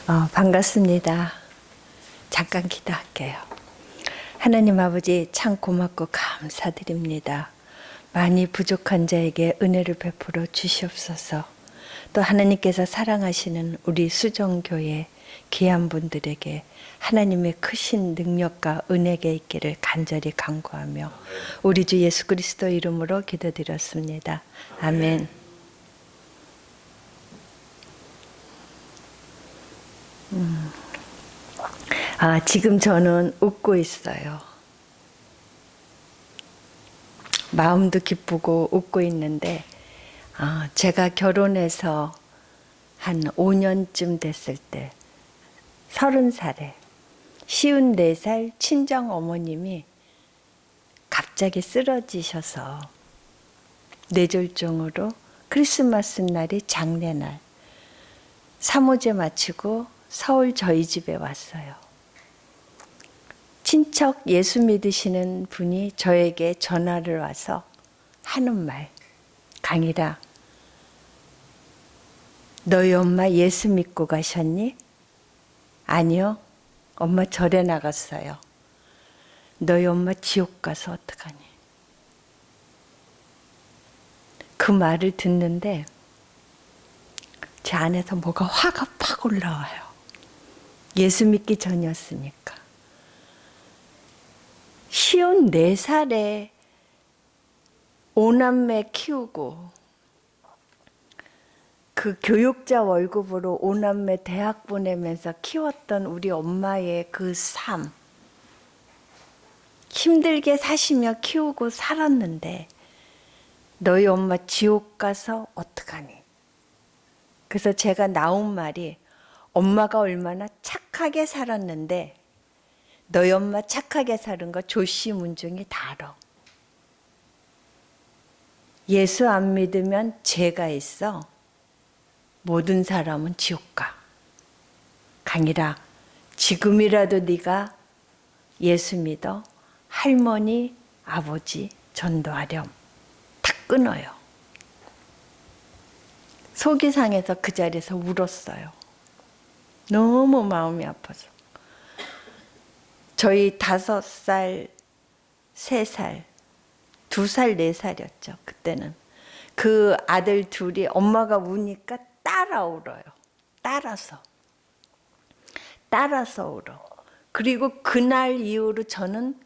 반갑습니다. 잠깐 기도할게요. 하나님 아버지 참 고맙고 감사드립니다. 많이 부족한 자에게 은혜를 베풀어 주시옵소서. 또 하나님께서 사랑하시는 우리 수정교회 귀한 분들에게 하나님의 크신 능력과 은혜가 있기를 간절히 간구하며 우리 주 예수 그리스도 이름으로 기도드렸습니다. 아멘. 지금 저는 웃고 있어요. 마음도 기쁘고 웃고 있는데 제가 결혼해서 한 5년쯤 됐을 때 30살에 54살 친정 어머님이 갑자기 쓰러지셔서 뇌졸중으로 크리스마스 날이 장례날 사모제 마치고 서울 저희 집에 왔어요. 친척 예수 믿으시는 분이 저에게 전화를 와서 하는 말, 강일아, 너희 엄마 예수 믿고 가셨니? 아니요, 엄마 절에 나갔어요. 너희 엄마 지옥 가서 어떡하니? 그 말을 듣는데 제 안에서 뭐가 화가 팍 올라와요. 예수 믿기 전이었으니까. 54살에 5남매 키우고 그 교육자 월급으로 5남매 대학 보내면서 키웠던 우리 엄마의 그 삶, 힘들게 사시며 키우고 살았는데 너희 엄마 지옥 가서 어떡하니? 그래서 제가 나온 말이 엄마가 얼마나 착하게 살았는데 너희 엄마 착하게 사는 거 조씨 문중이 다 알아. 예수 안 믿으면 죄가 있어. 모든 사람은 지옥 가. 강일아, 지금이라도 네가 예수 믿어 할머니, 아버지 전도하렴. 다 끊어요. 속이 상해서 그 자리에서 울었어요. 너무 마음이 아파서. 저희 5살, 3살, 2살, 4살이었죠. 그때는. 그 아들 둘이 엄마가 우니까 따라 울어요. 따라서 울어. 그리고 그날 이후로 저는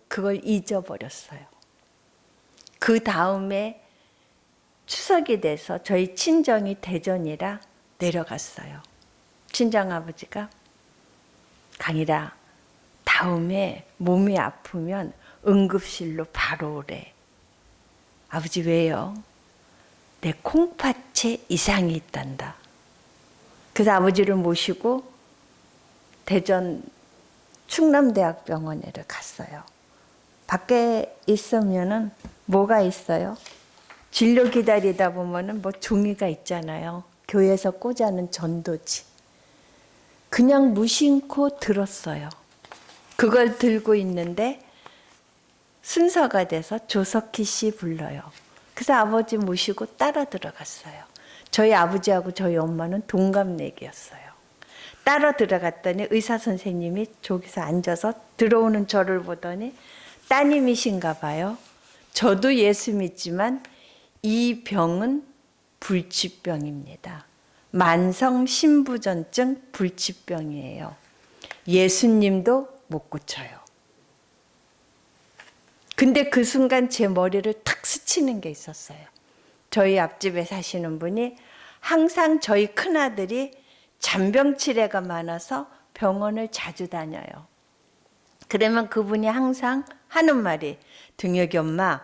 그걸 잊어버렸어요. 그 다음에 추석이 돼서 저희 친정이 대전이라 내려갔어요. 친정아버지가 강일아, 다음에 몸이 아프면 응급실로 바로 오래. 아버지 왜요? 내 콩팥에 이상이 있단다. 그래서 아버지를 모시고 대전 충남대학병원에를 갔어요. 밖에 있으면은 뭐가 있어요? 진료 기다리다 보면은 뭐 종이가 있잖아요. 교회에서 꽂아놓은 전도지. 그냥 무심코 들었어요. 그걸 들고 있는데 순서가 돼서 조석희 씨 불러요. 그래서 아버지 모시고 따라 들어갔어요. 저희 아버지하고 저희 엄마는 동갑내기였어요. 따라 들어갔더니 의사 선생님이 저기서 앉아서 들어오는 저를 보더니 따님이신가 봐요. 저도 예수 믿지만 이 병은 불치병입니다. 만성 신부전증 불치병이에요. 예수님도 못 고쳐요. 근데 그 순간 제 머리를 탁 스치는 게 있었어요. 저희 앞집에 사시는 분이 항상 저희 큰아들이 잔병치레가 많아서 병원을 자주 다녀요. 그러면 그분이 항상 하는 말이 등혁이 엄마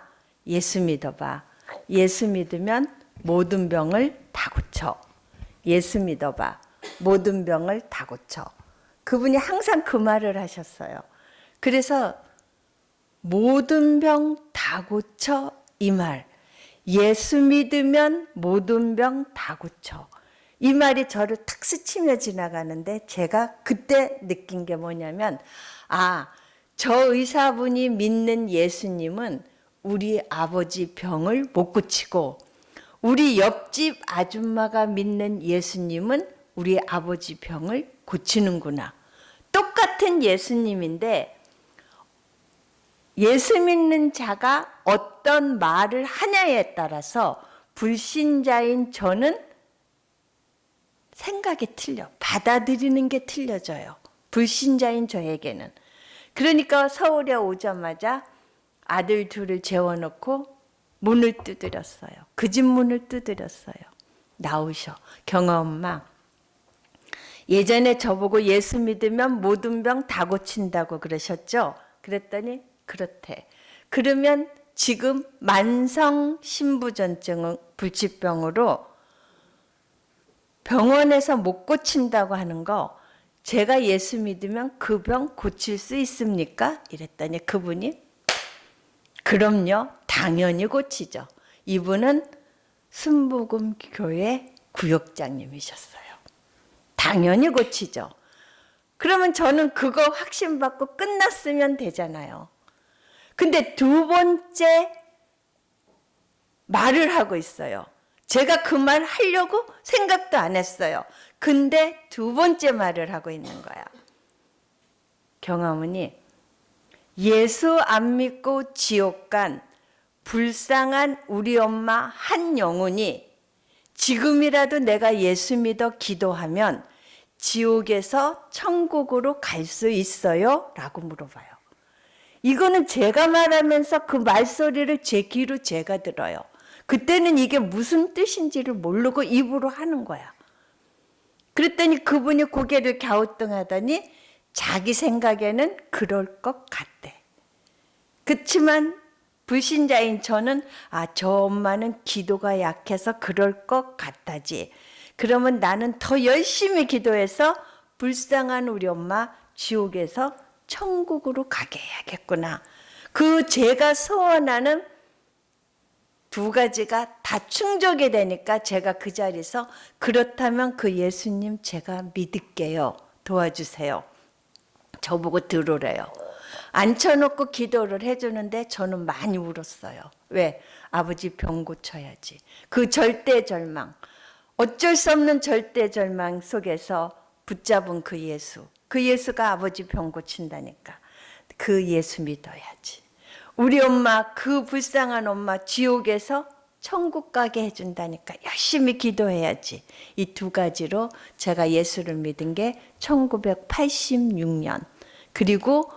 예수 믿어봐. 예수 믿으면 모든 병을 다 고쳐. 예수 믿어봐. 모든 병을 다 고쳐. 그분이 항상 그 말을 하셨어요. 그래서 모든 병 다 고쳐 이 말. 예수 믿으면 모든 병 다 고쳐. 이 말이 저를 탁 스치며 지나가는데 제가 그때 느낀 게 뭐냐면 저 의사분이 믿는 예수님은 우리 아버지 병을 못 고치고 우리 옆집 아줌마가 믿는 예수님은 우리 아버지 병을 고치는구나. 똑같은 예수님인데 예수 믿는 자가 어떤 말을 하냐에 따라서 불신자인 저는 생각이 틀려. 받아들이는 게 틀려져요. 불신자인 저에게는. 그러니까 서울에 오자마자 아들 둘을 재워놓고 문을 두드렸어요. 그 집 문을 두드렸어요. 나오셔. 경아 엄마. 예전에 저보고 예수 믿으면 모든 병 다 고친다고 그러셨죠? 그랬더니 그렇대. 그러면 지금 만성 신부전증 불치병으로 병원에서 못 고친다고 하는 거 제가 예수 믿으면 그 병 고칠 수 있습니까? 이랬더니 그분이 그럼요. 당연히 고치죠. 이분은 순복음 교회 구역장님이셨어요. 당연히 고치죠. 그러면 저는 그거 확신받고 끝났으면 되잖아요. 근데 두 번째 말을 하고 있어요. 제가 그 말 하려고 생각도 안 했어요. 근데 두 번째 말을 하고 있는 거야. 경아문이 예수 안 믿고 지옥 간 불쌍한 우리 엄마 한 영혼이 지금이라도 내가 예수 믿어 기도하면 지옥에서 천국으로 갈 수 있어요? 라고 물어봐요. 이거는 제가 말하면서 그 말소리를 제 귀로 제가 들어요. 그때는 이게 무슨 뜻인지를 모르고 입으로 하는 거야. 그랬더니 그분이 고개를 갸우뚱하더니 자기 생각에는 그럴 것 같대. 그렇지만 불신자인 저는 저 엄마는 기도가 약해서 그럴 것 같다지. 그러면 나는 더 열심히 기도해서 불쌍한 우리 엄마 지옥에서 천국으로 가게 해야겠구나. 그 제가 소원하는 두 가지가 다 충족이 되니까 제가 그 자리에서 그렇다면 그 예수님 제가 믿을게요. 도와주세요. 저보고 들으래요. 앉혀놓고 기도를 해주는데 저는 많이 울었어요. 왜? 아버지 병 고쳐야지. 그 절대절망. 어쩔 수 없는 절대절망 속에서 붙잡은 그 예수. 그 예수가 아버지 병 고친다니까. 그 예수 믿어야지. 우리 엄마, 그 불쌍한 엄마 지옥에서 천국 가게 해준다니까 열심히 기도해야지. 이 두 가지로 제가 예수를 믿은 게 1986년. 그리고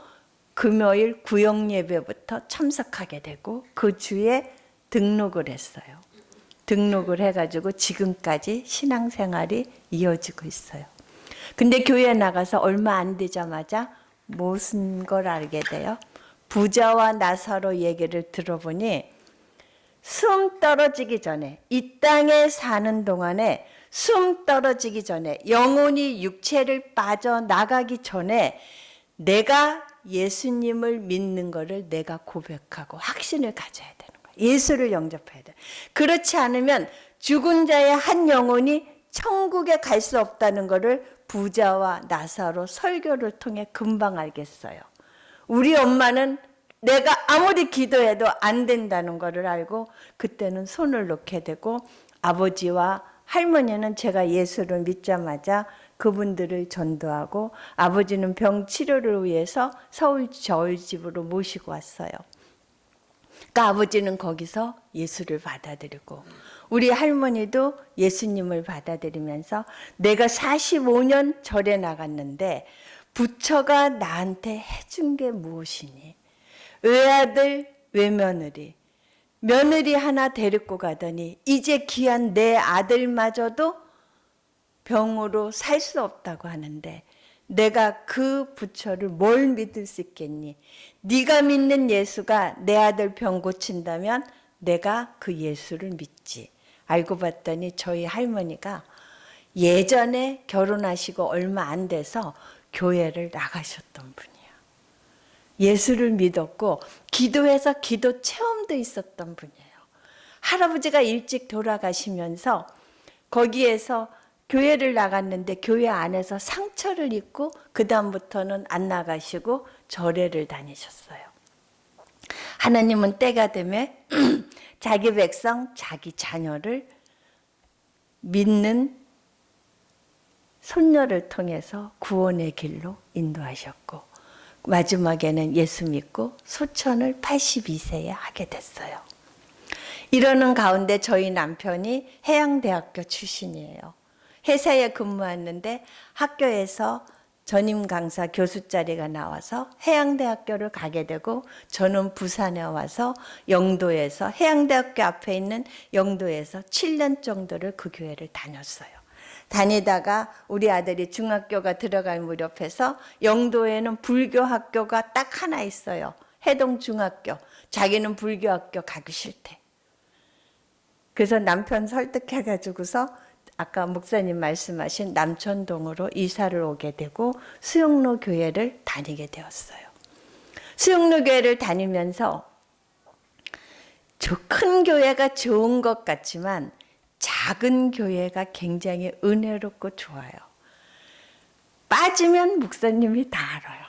금요일 구역 예배부터 참석하게 되고 그 주에 등록을 했어요. 등록을 해가지고 지금까지 신앙생활이 이어지고 있어요. 근데 교회 나가서 얼마 안 되자마자 무슨 걸 알게 돼요? 부자와 나사로 얘기를 들어보니 숨 떨어지기 전에 이 땅에 사는 동안에 숨 떨어지기 전에 영혼이 육체를 빠져나가기 전에 내가 예수님을 믿는 것을 내가 고백하고 확신을 가져야 되는 거예요. 예수를 영접해야 돼. 그렇지 않으면 죽은 자의 한 영혼이 천국에 갈 수 없다는 것을 부자와 나사로 설교를 통해 금방 알겠어요. 우리 엄마는 내가 아무리 기도해도 안 된다는 것을 알고 그때는 손을 놓게 되고 아버지와 할머니는 제가 예수를 믿자마자 그분들을 전도하고 아버지는 병 치료를 위해서 서울 저희 집으로 모시고 왔어요. 그러니까 아버지는 거기서 예수를 받아들이고 우리 할머니도 예수님을 받아들이면서 내가 45년 절에 나갔는데 부처가 나한테 해준 게 무엇이니? 외아들, 외며느리, 며느리 하나 데리고 가더니 이제 귀한 내 아들마저도 병으로 살 수 없다고 하는데 내가 그 부처를 뭘 믿을 수 있겠니? 네가 믿는 예수가 내 아들 병 고친다면 내가 그 예수를 믿지. 알고 봤더니 저희 할머니가 예전에 결혼하시고 얼마 안 돼서 교회를 나가셨던 분이에요. 예수를 믿었고 기도해서 기도 체험도 있었던 분이에요. 할아버지가 일찍 돌아가시면서 거기에서 교회를 나갔는데 교회 안에서 상처를 입고 그 다음부터는 안 나가시고 절에를 다니셨어요. 하나님은 때가 되면 자기 백성, 자기 자녀를 믿는 손녀를 통해서 구원의 길로 인도하셨고 마지막에는 예수 믿고 소천을 82세에 하게 됐어요. 이러는 가운데 저희 남편이 해양대학교 출신이에요. 회사에 근무했는데 학교에서 전임 강사 교수 자리가 나와서 해양대학교를 가게 되고 저는 부산에 와서 영도에서 해양대학교 앞에 있는 영도에서 7년 정도를 그 교회를 다녔어요. 다니다가 우리 아들이 중학교가 들어갈 무렵에서 영도에는 불교 학교가 딱 하나 있어요. 해동중학교. 자기는 불교 학교 가기 싫대. 그래서 남편 설득해가지고서 아까 목사님 말씀하신 남천동으로 이사를 오게 되고 수영로 교회를 다니게 되었어요. 수영로 교회를 다니면서 큰 교회가 좋은 것 같지만 작은 교회가 굉장히 은혜롭고 좋아요. 빠지면 목사님이 다 알아요.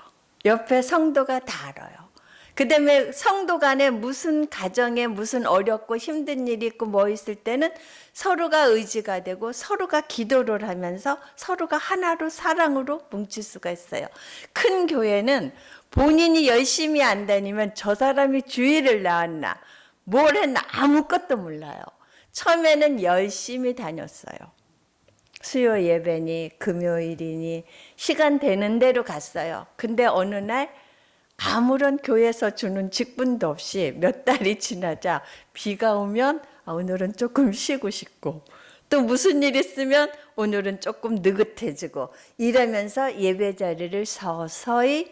옆에 성도가 다 알아요. 그 다음에 성도 간에 무슨 가정에 무슨 어렵고 힘든 일이 있고 뭐 있을 때는 서로가 의지가 되고 서로가 기도를 하면서 서로가 하나로 사랑으로 뭉칠 수가 있어요. 큰 교회는 본인이 열심히 안 다니면 저 사람이 주일을 나왔나 뭘 했나 아무것도 몰라요. 처음에는 열심히 다녔어요. 수요 예배니 금요일이니 시간 되는 대로 갔어요. 근데 어느 날 아무런 교회에서 주는 직분도 없이 몇 달이 지나자 비가 오면 오늘은 조금 쉬고 싶고 또 무슨 일 있으면 오늘은 조금 느긋해지고 이러면서 예배 자리를 서서히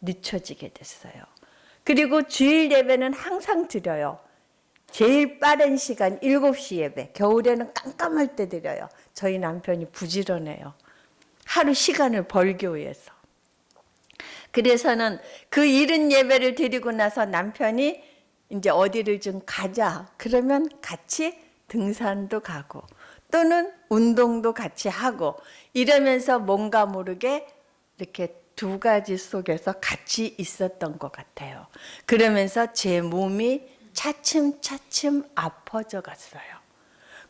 늦춰지게 됐어요. 그리고 주일 예배는 항상 드려요. 제일 빠른 시간 7시 예배. 겨울에는 깜깜할 때 드려요. 저희 남편이 부지런해요. 하루 시간을 벌기 위해서. 그래서는 그 이른 예배를 드리고 나서 남편이 이제 어디를 좀 가자. 그러면 같이 등산도 가고 또는 운동도 같이 하고 이러면서 뭔가 모르게 이렇게 두 가지 속에서 같이 있었던 것 같아요. 그러면서 제 몸이 차츰차츰 아파져 갔어요.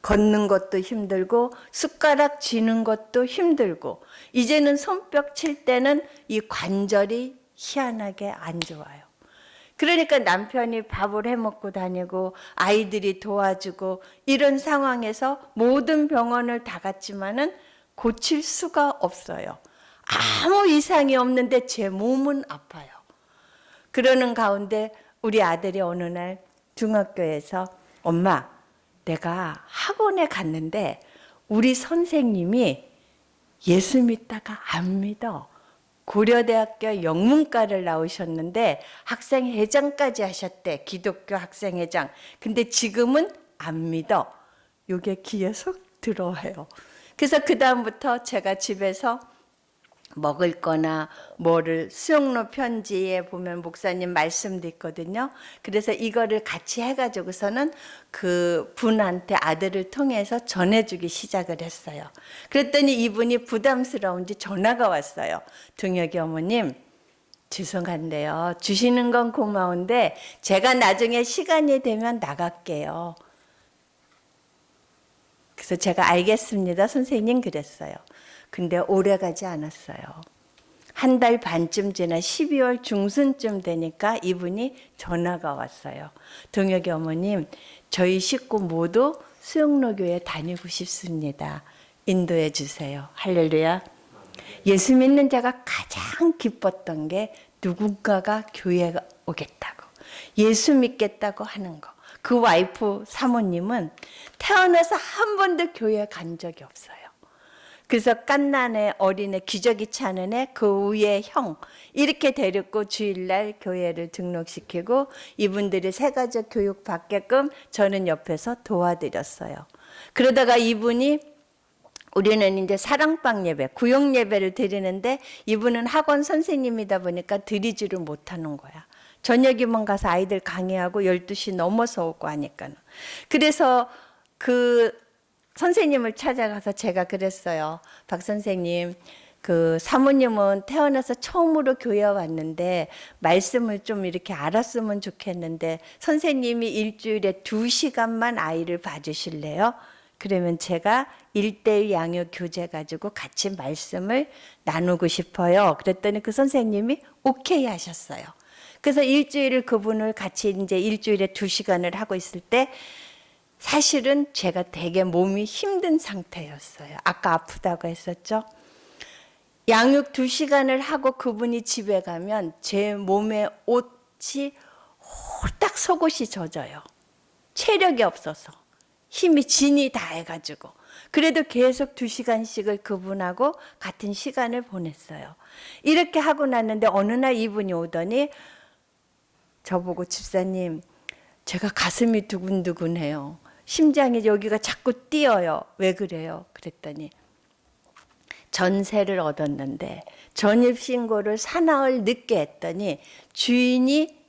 걷는 것도 힘들고 숟가락 쥐는 것도 힘들고 이제는 손뼉 칠 때는 이 관절이 희한하게 안 좋아요. 그러니까 남편이 밥을 해먹고 다니고 아이들이 도와주고 이런 상황에서 모든 병원을 다 갔지만은 고칠 수가 없어요. 아무 이상이 없는데 제 몸은 아파요. 그러는 가운데 우리 아들이 어느 날 중학교에서 엄마 내가 학원에 갔는데 우리 선생님이 예수 믿다가 안 믿어. 고려대학교 영문과를 나오셨는데 학생회장까지 하셨대. 기독교 학생회장. 근데 지금은 안 믿어. 이게 귀에 쏙 들어와요. 그래서 그 다음부터 제가 집에서 먹을 거나 뭐를 수영로 편지에 보면 목사님 말씀도 있거든요. 그래서 이거를 같이 해가지고서는 그 분한테 아들을 통해서 전해주기 시작을 했어요. 그랬더니 이분이 부담스러운지 전화가 왔어요. 동혁이 어머님 죄송한데요. 주시는 건 고마운데 제가 나중에 시간이 되면 나갈게요. 그래서 제가 알겠습니다. 선생님 그랬어요. 근데 오래 가지 않았어요. 한 달 반쯤 지나 12월 중순쯤 되니까 이분이 전화가 왔어요. 동혁이 어머님, 저희 식구 모두 수영로교에 다니고 싶습니다. 인도해 주세요. 할렐루야. 예수 믿는 자가 가장 기뻤던 게 누군가가 교회에 오겠다고, 예수 믿겠다고 하는 거. 그 와이프 사모님은 태어나서 한 번도 교회에 간 적이 없어요. 그래서 깐난애 어린애 기저귀 차는 애 그 위에 형 이렇게 데리고 주일날 교회를 등록시키고 이분들이 새가족 교육 받게끔 저는 옆에서 도와드렸어요. 그러다가 이분이 우리는 이제 사랑방 예배, 구역 예배를 드리는데 이분은 학원 선생님이다 보니까 드리지를 못하는 거야. 저녁이면 가서 아이들 강의하고 12시 넘어서 오고 하니까는. 그래서 그 선생님을 찾아가서 제가 그랬어요. 박 선생님, 그 사모님은 태어나서 처음으로 교회 왔는데 말씀을 좀 이렇게 알았으면 좋겠는데 선생님이 일주일에 2시간만 아이를 봐주실래요? 그러면 제가 1:1 양육 교재 가지고 같이 말씀을 나누고 싶어요. 그랬더니 그 선생님이 오케이 하셨어요. 그래서 일주일을 그분을 같이 이제 일주일에 2시간을 하고 있을 때 사실은 제가 되게 몸이 힘든 상태였어요. 아까 아프다고 했었죠. 양육 2시간을 하고 그분이 집에 가면 제 몸에 옷이 홀딱 속옷이 젖어요. 체력이 없어서 힘이 진이 다 해가지고 그래도 계속 2시간씩을 그분하고 같은 시간을 보냈어요. 이렇게 하고 났는데 어느 날 이분이 오더니 저보고 집사님 제가 가슴이 두근두근해요. 심장이 여기가 자꾸 뛰어요. 왜 그래요? 그랬더니 전세를 얻었는데 전입신고를 사나흘 늦게 했더니 주인이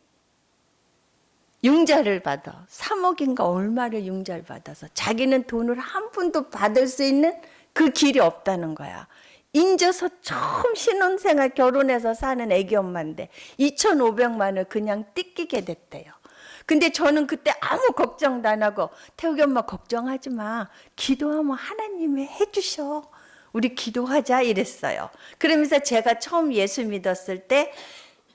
융자를 받아 3억인가 얼마를 융자를 받아서 자기는 돈을 한 푼도 받을 수 있는 그 길이 없다는 거야. 인저서 처음 신혼생활 결혼해서 사는 애기 엄마인데 2,500만 원을 그냥 뜯기게 됐대요. 근데 저는 그때 아무 걱정도 안 하고 태욱이 엄마 걱정하지 마. 기도하면 하나님이 해주셔. 우리 기도하자 이랬어요. 그러면서 제가 처음 예수 믿었을 때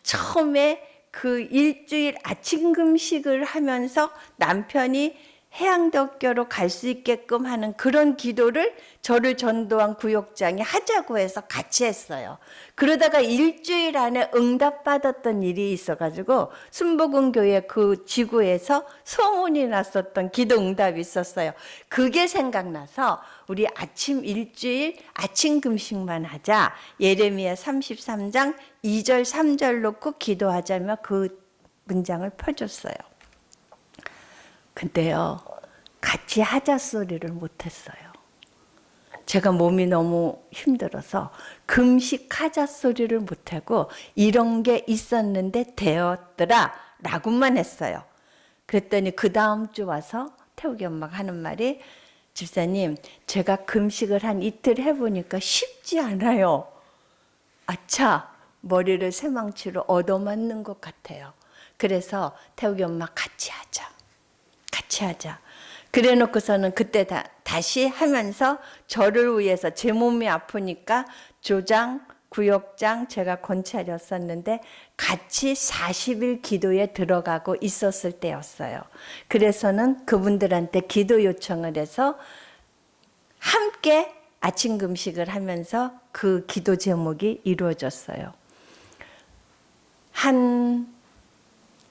처음에 그 일주일 아침 금식을 하면서 남편이 해양덕교로 갈 수 있게끔 하는 그런 기도를 저를 전도한 구역장이 하자고 해서 같이 했어요. 그러다가 일주일 안에 응답받았던 일이 있어가지고 순복음교회 그 지구에서 소문이 났었던 기도 응답이 있었어요. 그게 생각나서 우리 아침 일주일 아침 금식만 하자. 예레미야 33장 2절 3절 놓고 기도하자며 그 문장을 펴줬어요. 근데요, 같이 하자 소리를 못했어요. 제가 몸이 너무 힘들어서 금식하자 소리를 못하고 이런 게 있었는데 되었더라 라고만 했어요. 그랬더니 그 다음 주 와서 태욱이 엄마가 하는 말이 집사님 제가 금식을 한 이틀 해보니까 쉽지 않아요. 아차 머리를 쇠망치로 얻어맞는 것 같아요. 그래서 태욱이 엄마 같이 하자. 그래 놓고서는 그때 다시 하면서 저를 위해서 제 몸이 아프니까 조장, 구역장 제가 권차렸었는데 같이 40일 기도에 들어가고 있었을 때였어요. 그래서는 그분들한테 기도 요청을 해서 함께 아침 금식을 하면서 그 기도 제목이 이루어졌어요. 한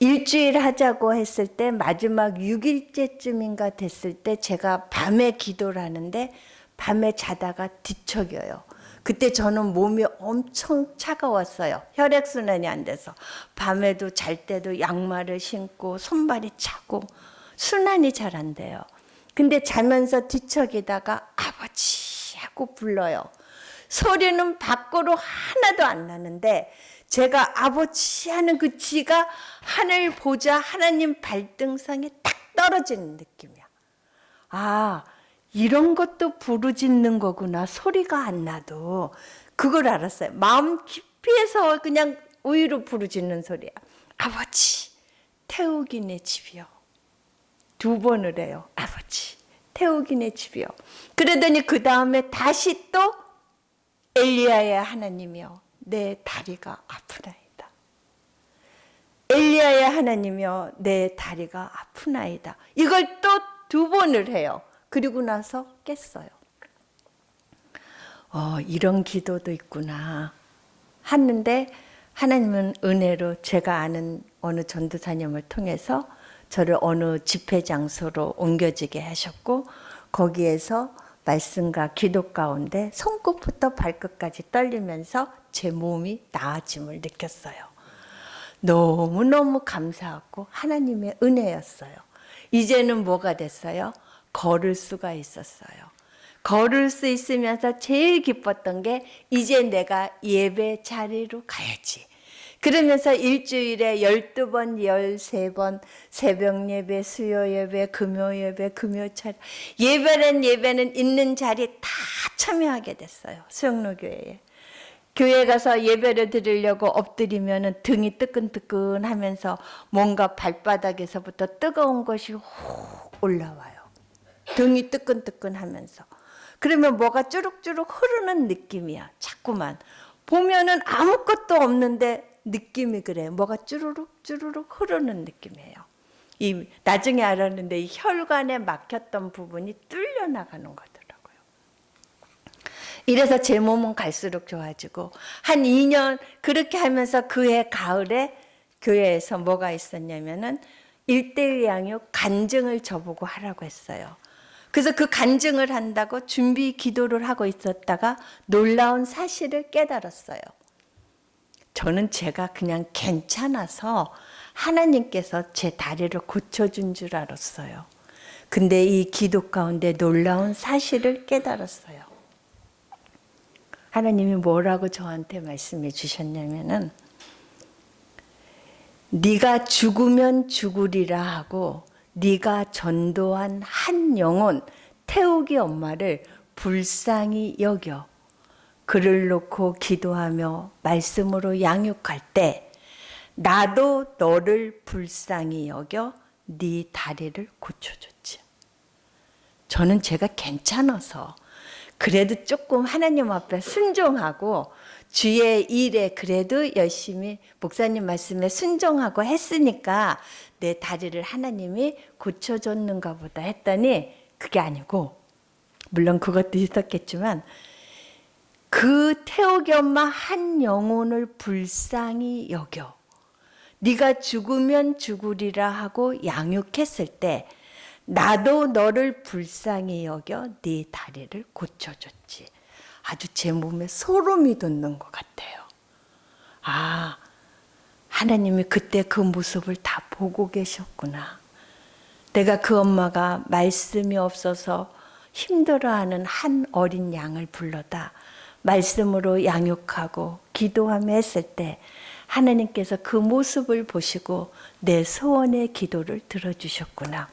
일주일 하자고 했을 때 마지막 6일째쯤인가 됐을 때 제가 밤에 기도를 하는데 밤에 자다가 뒤척여요. 그때 저는 몸이 엄청 차가웠어요. 혈액순환이 안 돼서. 밤에도 잘 때도 양말을 신고 손발이 차고 순환이 잘 안 돼요. 근데 자면서 뒤척이다가 아버지 하고 불러요. 소리는 밖으로 하나도 안 나는데 제가 아버지 하는 그 지가 하늘 보자 하나님 발등상에 딱 떨어지는 느낌이야. 아, 이런 것도 부르짖는 거구나. 소리가 안 나도. 그걸 알았어요. 마음 깊이에서 그냥 우유로 부르짖는 소리야. 아버지, 태욱이네 집이요. 2번을 해요. 아버지, 태욱이네 집이요. 그러더니 그 다음에 다시 또 엘리야의 하나님이요. 내 다리가 아프나이다. 엘리야의 하나님이여 내 다리가 아프나이다. 이걸 또 2번을 해요. 그리고 나서 깼어요. 이런 기도도 있구나 하는데 하나님은 은혜로 제가 아는 어느 전도사님을 통해서 저를 어느 집회 장소로 옮겨지게 하셨고 거기에서 말씀과 기도 가운데 손끝부터 발끝까지 떨리면서 제 몸이 나아짐을 느꼈어요. 너무너무 감사하고 하나님의 은혜였어요. 이제는 뭐가 됐어요? 걸을 수가 있었어요. 걸을 수 있으면서 제일 기뻤던 게 이제 내가 예배 자리로 가야지. 그러면서 일주일에 12번, 13번 새벽 예배, 수요 예배, 금요 예배, 금요 차례 예배는 있는 자리 다 참여하게 됐어요. 수영로교회에. 교회 가서 예배를 드리려고 엎드리면 등이 뜨끈뜨끈하면서 뭔가 발바닥에서부터 뜨거운 것이 훅 올라와요. 등이 뜨끈뜨끈하면서. 그러면 뭐가 주룩주룩 흐르는 느낌이야. 자꾸만. 보면은 아무것도 없는데 느낌이 그래. 뭐가 쭈루룩 흐르는 느낌이에요. 나중에 알았는데 이 혈관에 막혔던 부분이 뚫려 나가는 거더라고요. 이래서 제 몸은 갈수록 좋아지고 한 2년 그렇게 하면서 그해 가을에 교회에서 뭐가 있었냐면은 1:1 양육 간증을 저보고 하라고 했어요. 그래서 그 간증을 한다고 준비 기도를 하고 있었다가 놀라운 사실을 깨달았어요. 저는 제가 그냥 괜찮아서 하나님께서 제 다리를 고쳐준 줄 알았어요. 근데 이 기도 가운데 놀라운 사실을 깨달았어요. 하나님이 뭐라고 저한테 말씀해 주셨냐면은 네가 죽으면 죽으리라 하고 네가 전도한 한 영혼 태욱이 엄마를 불쌍히 여겨 그를 놓고 기도하며 말씀으로 양육할 때 나도 너를 불쌍히 여겨 네 다리를 고쳐줬지. 저는 제가 괜찮아서 그래도 조금 하나님 앞에 순종하고 주의 일에 그래도 열심히 목사님 말씀에 순종하고 했으니까 내 다리를 하나님이 고쳐줬는가 보다 했더니 그게 아니고, 물론 그것도 있었겠지만 그 태욱이 엄마 한 영혼을 불쌍히 여겨 네가 죽으면 죽으리라 하고 양육했을 때 나도 너를 불쌍히 여겨 네 다리를 고쳐줬지. 아주 제 몸에 소름이 돋는 것 같아요. 아, 하나님이 그때 그 모습을 다 보고 계셨구나. 내가 그 엄마가 말씀이 없어서 힘들어하는 한 어린 양을 불러다 말씀으로 양육하고 기도하며 했을 때 하나님께서 그 모습을 보시고 내 소원의 기도를 들어주셨구나.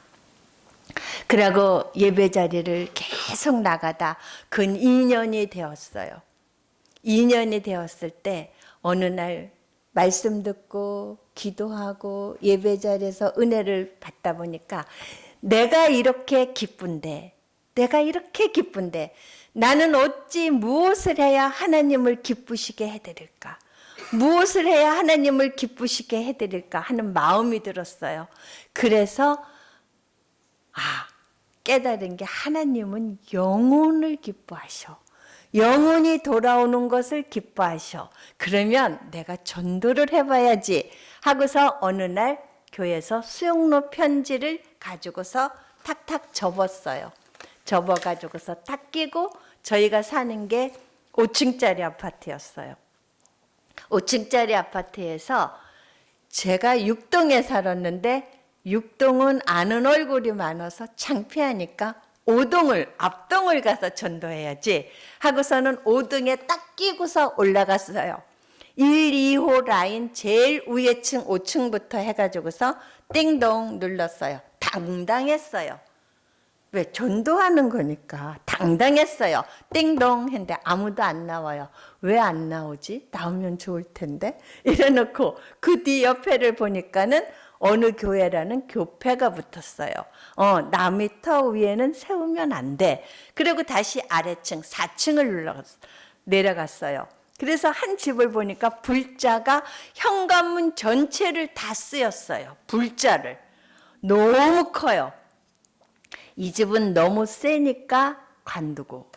그러고 예배 자리를 계속 나가다 근 2년이 되었어요. 2년이 되었을 때 어느 날 말씀 듣고 기도하고 예배 자리에서 은혜를 받다 보니까 내가 이렇게 기쁜데 나는 어찌 무엇을 해야 하나님을 기쁘시게 해드릴까? 무엇을 해야 하나님을 기쁘시게 해드릴까 하는 마음이 들었어요. 그래서 깨달은 게 하나님은 영혼을 기뻐하셔. 영혼이 돌아오는 것을 기뻐하셔. 그러면 내가 전도를 해봐야지 하고서 어느 날 교회에서 수용로 편지를 가지고서 탁탁 접었어요. 접어가지고서 탁 끼고 저희가 사는 게 5층짜리 아파트였어요. 5층짜리 아파트에서 제가 6동에 살았는데 6동은 아는 얼굴이 많아서 창피하니까 5동을 앞동을 가서 전도해야지 하고서는 5등에 딱 끼고서 올라갔어요. 1, 2호 라인 제일 위에 층 5층부터 해가지고서 띵동 눌렀어요. 당당했어요. 왜? 전도하는 거니까 당당했어요. 띵동 했는데 아무도 안 나와요. 왜 안 나오지? 나오면 좋을 텐데 이래놓고 그 뒤 옆에를 보니까는 어느 교회라는 교패가 붙었어요. 남이 터 위에는 세우면 안 돼. 그리고 다시 아래층 4층을 내려갔어요. 그래서 한 집을 보니까 불자가 현관문 전체를 다 쓰였어요. 불자를. 너무 커요. 이 집은 너무 세니까 관두고.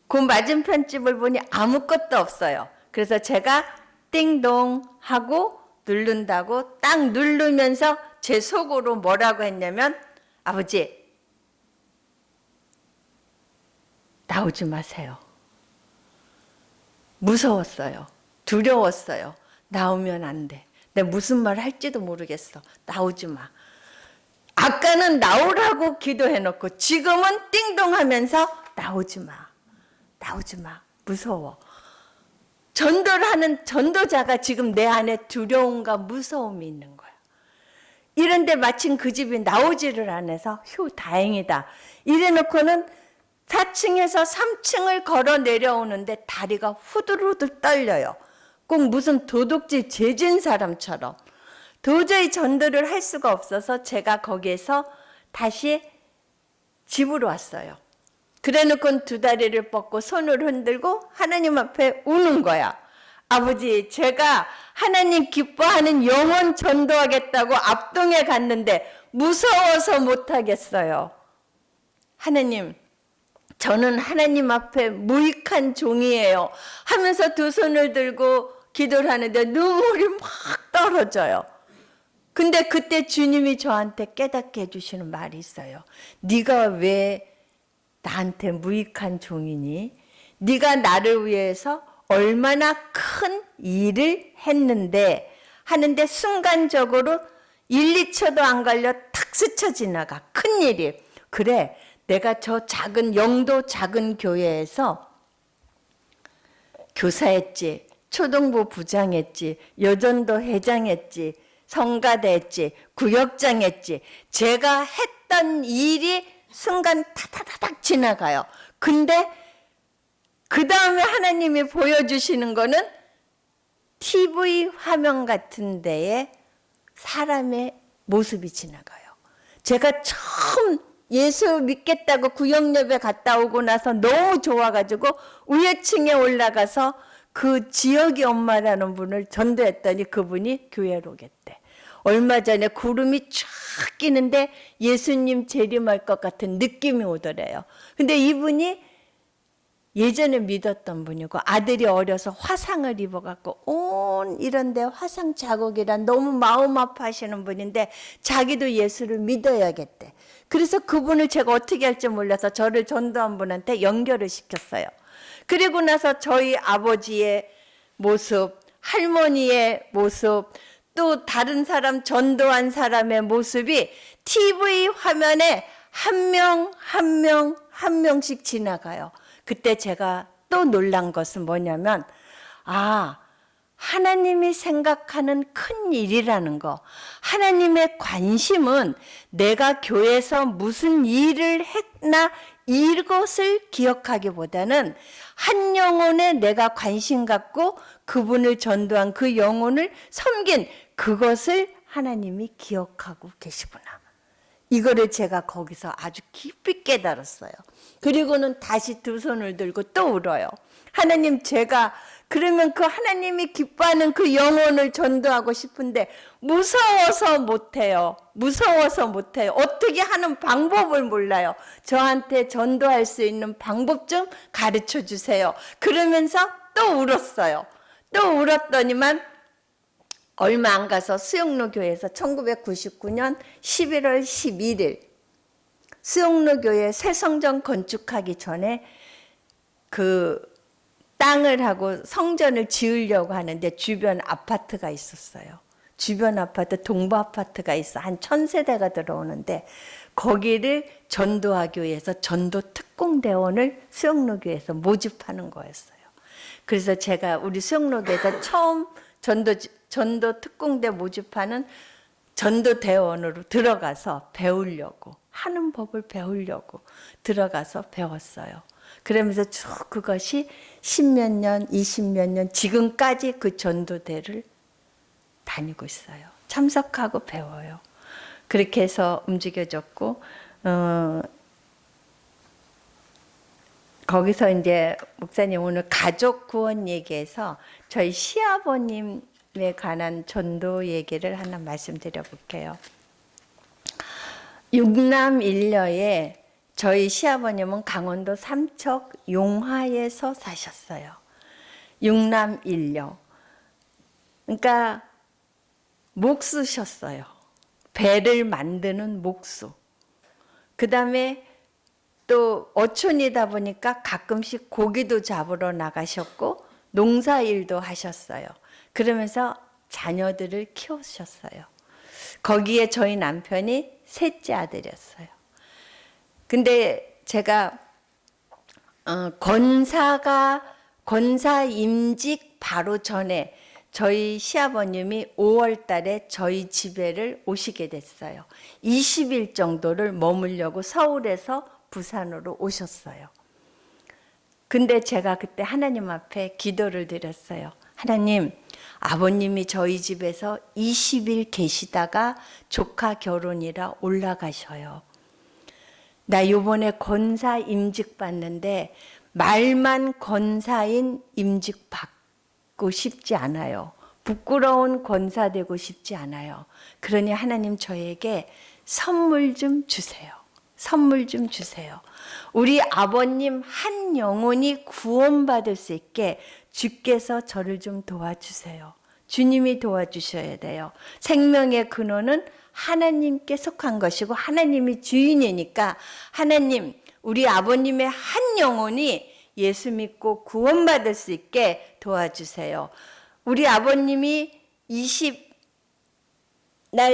그 맞은편 집을 보니 아무것도 없어요. 그래서 제가 띵동 하고 누른다고 딱 누르면서 제 속으로 뭐라고 했냐면 아버지 나오지 마세요. 무서웠어요. 두려웠어요. 나오면 안 돼. 내가 무슨 말 할지도 모르겠어. 나오지 마. 아까는 나오라고 기도해놓고 지금은 띵동 하면서 나오지 마. 나오지 마. 무서워. 전도를 하는 전도자가 지금 내 안에 두려움과 무서움이 있는 거야. 이런데 마침 그 집이 나오지를 않아서 휴 다행이다. 이래놓고는 4층에서 3층을 걸어 내려오는데 다리가 후들후들 떨려요. 꼭 무슨 도둑질 죄진 사람처럼. 도저히 전도를 할 수가 없어서 제가 거기에서 다시 집으로 왔어요. 그래놓고 두 다리를 뻗고 손을 흔들고 하나님 앞에 우는 거야. 아버지, 제가 하나님 기뻐하는 영혼 전도하겠다고 압동에 갔는데 무서워서 못하겠어요. 하나님, 저는 하나님 앞에 무익한 종이에요 하면서 두 손을 들고 기도를 하는데 눈물이 막 떨어져요. 근데 그때 주님이 저한테 깨닫게 해주시는 말이 있어요. 네가 왜 나한테 무익한 종이니? 네가 나를 위해서 얼마나 큰 일을 했는데 하는데 순간적으로 1, 2초도 안 걸려 탁 스쳐 지나가. 큰 일이. 그래, 내가 저 작은 영도 작은 교회에서 교사했지, 초등부 부장했지, 여전도 회장했지, 성가대 했지, 구역장 했지. 제가 했던 일이 순간 타다다닥 지나가요. 근데 그 다음에 하나님이 보여주시는 거는 TV 화면 같은 데에 사람의 모습이 지나가요. 제가 처음 예수 믿겠다고 구역예배 갔다 오고 나서 너무 좋아가지고 우회층에 올라가서 그 지역의 엄마라는 분을 전도했더니 그분이 교회로 오겠대. 얼마 전에 구름이 쫙 끼는데 예수님 재림할 것 같은 느낌이 오더래요. 근데 이분이 예전에 믿었던 분이고 아들이 어려서 화상을 입어갖고 온 이런데 화상 자국이란 너무 마음 아파하시는 분인데 자기도 예수를 믿어야겠대. 그래서 그분을 제가 어떻게 할지 몰라서 저를 전도한 분한테 연결을 시켰어요. 그리고 나서 저희 아버지의 모습, 할머니의 모습, 또 다른 사람 전도한 사람의 모습이 TV 화면에 한 명씩 지나가요. 그때 제가 또 놀란 것은 뭐냐면 하나님이 생각하는 큰 일이라는 거, 하나님의 관심은 내가 교회에서 무슨 일을 했나 이것을 기억하기보다는 한 영혼에 내가 관심 갖고 그분을 전도한 그 영혼을 섬긴 그것을 하나님이 기억하고 계시구나. 이거를 제가 거기서 아주 깊이 깨달았어요. 그리고는 다시 두 손을 들고 또 울어요. 하나님, 제가 그러면 그 하나님이 기뻐하는 그 영혼을 전도하고 싶은데 무서워서 못해요. 무서워서 못해요. 어떻게 하는 방법을 몰라요. 저한테 전도할 수 있는 방법 좀 가르쳐 주세요. 그러면서 또 울었어요. 또 울었더니만 얼마 안 가서 수영로 교회에서 1999년 11월 11일 수영로 교회 새 성전 건축하기 전에 그 땅을 하고 성전을 지으려고 하는데 주변 아파트가 있었어요. 주변 아파트, 동부 아파트가 있어. 한 1000세대가 들어오는데 거기를 전도하기 위해서 전도 특공대원을 수영로교에서 모집하는 거였어요. 그래서 제가 우리 수영로교에서 처음 전도 특공대 모집하는 전도대원으로 들어가서 배우려고, 하는 법을 배우려고 들어가서 배웠어요. 그러면서 쭉 그것이 10몇 년, 20몇 년, 지금까지 그 전도대를 다니고 있어요. 참석하고 배워요. 그렇게 해서 움직여졌고, 거기서 이제 목사님 오늘 가족 구원 얘기해서 저희 시아버님에 관한 전도 얘기를 하나 말씀드려 볼게요. 육남 일녀에 저희 시아버님은 강원도 삼척 용화에서 사셨어요. 육남 일녀. 그러니까 목수셨어요. 배를 만드는 목수. 그 다음에 또 어촌이다 보니까 가끔씩 고기도 잡으러 나가셨고 농사일도 하셨어요. 그러면서 자녀들을 키우셨어요. 거기에 저희 남편이 셋째 아들이었어요. 근데 제가 권사 임직 바로 전에 저희 시아버님이 5월 달에 저희 집에를 오시게 됐어요. 20일 정도를 머물려고 서울에서 부산으로 오셨어요. 근데 제가 그때 하나님 앞에 기도를 드렸어요. 하나님, 아버님이 저희 집에서 20일 계시다가 조카 결혼이라 올라가셔요. 나 요번에 권사 임직 받는데 말만 권사인 임직 받고 싶지 않아요. 부끄러운 권사 되고 싶지 않아요. 그러니 하나님 저에게 선물 좀 주세요. 선물 좀 주세요. 우리 아버님 한 영혼이 구원받을 수 있게 주께서 저를 좀 도와주세요. 주님이 도와주셔야 돼요. 생명의 근원은 하나님께 속한 것이고 하나님이 주인이니까 하나님, 우리 아버님의 한 영혼이 예수 믿고 구원받을 수 있게 도와주세요. 우리 아버님이 20날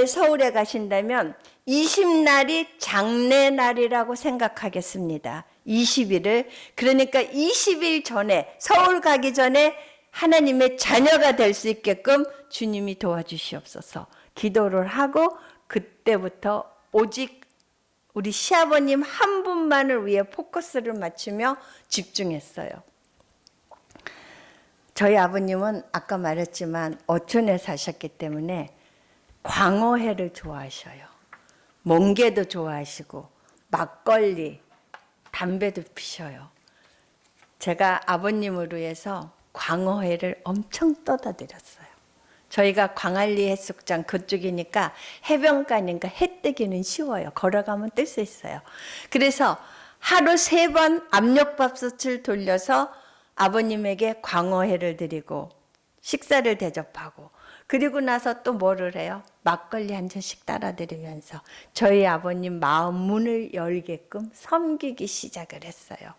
서울에 가신다면 20날이 장례날이라고 생각하겠습니다. 20일을. 그러니까 20일 전에, 서울 가기 전에 하나님의 자녀가 될 수 있게끔 주님이 도와주시옵소서. 기도를 하고 그때부터 오직 우리 시아버님 한 분만을 위해 포커스를 맞추며 집중했어요. 저희 아버님은 아까 말했지만 어촌에 사셨기 때문에 광어회를 좋아하셔요. 멍게도 좋아하시고 막걸리, 담배도 피셔요. 제가 아버님을 위해서 광어회를 엄청 떠다 드렸어요. 저희가 광안리 해수욕장 그쪽이니까 해변가니까 해 뜨기는 쉬워요. 걸어가면 뜰 수 있어요. 그래서 하루 3번 압력밥솥을 돌려서 아버님에게 광어회를 드리고 식사를 대접하고 그리고 나서 또 뭐를 해요? 막걸리 한 잔씩 따라드리면서 저희 아버님 마음 문을 열게끔 섬기기 시작을 했어요.